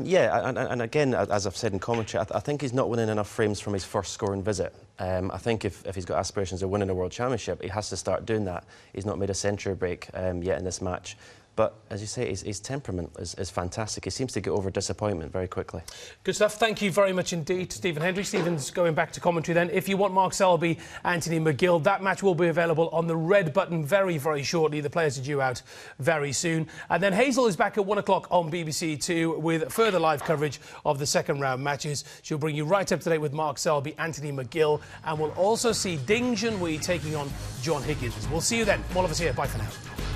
Yeah, and again, as I've said in commentary, I think he's not winning enough frames from his first scoring visit. I think if he's got aspirations of winning a World Championship, he has to start doing that. He's not made a century break yet in this match. But, as you say, his temperament is fantastic. He seems to get over disappointment very quickly. Good stuff. Thank you very much indeed, Stephen Hendry. Stephen's going back to commentary then. If you want Mark Selby, Anthony McGill, that match will be available on the red button very, very shortly. The players are due out very soon. And then Hazel is back at 1 o'clock on BBC Two with further live coverage of the second round matches. She'll bring you right up to date with Mark Selby, Anthony McGill, and we'll also see Ding Junhui taking on John Higgins. We'll see you then. All of us here. Bye for now.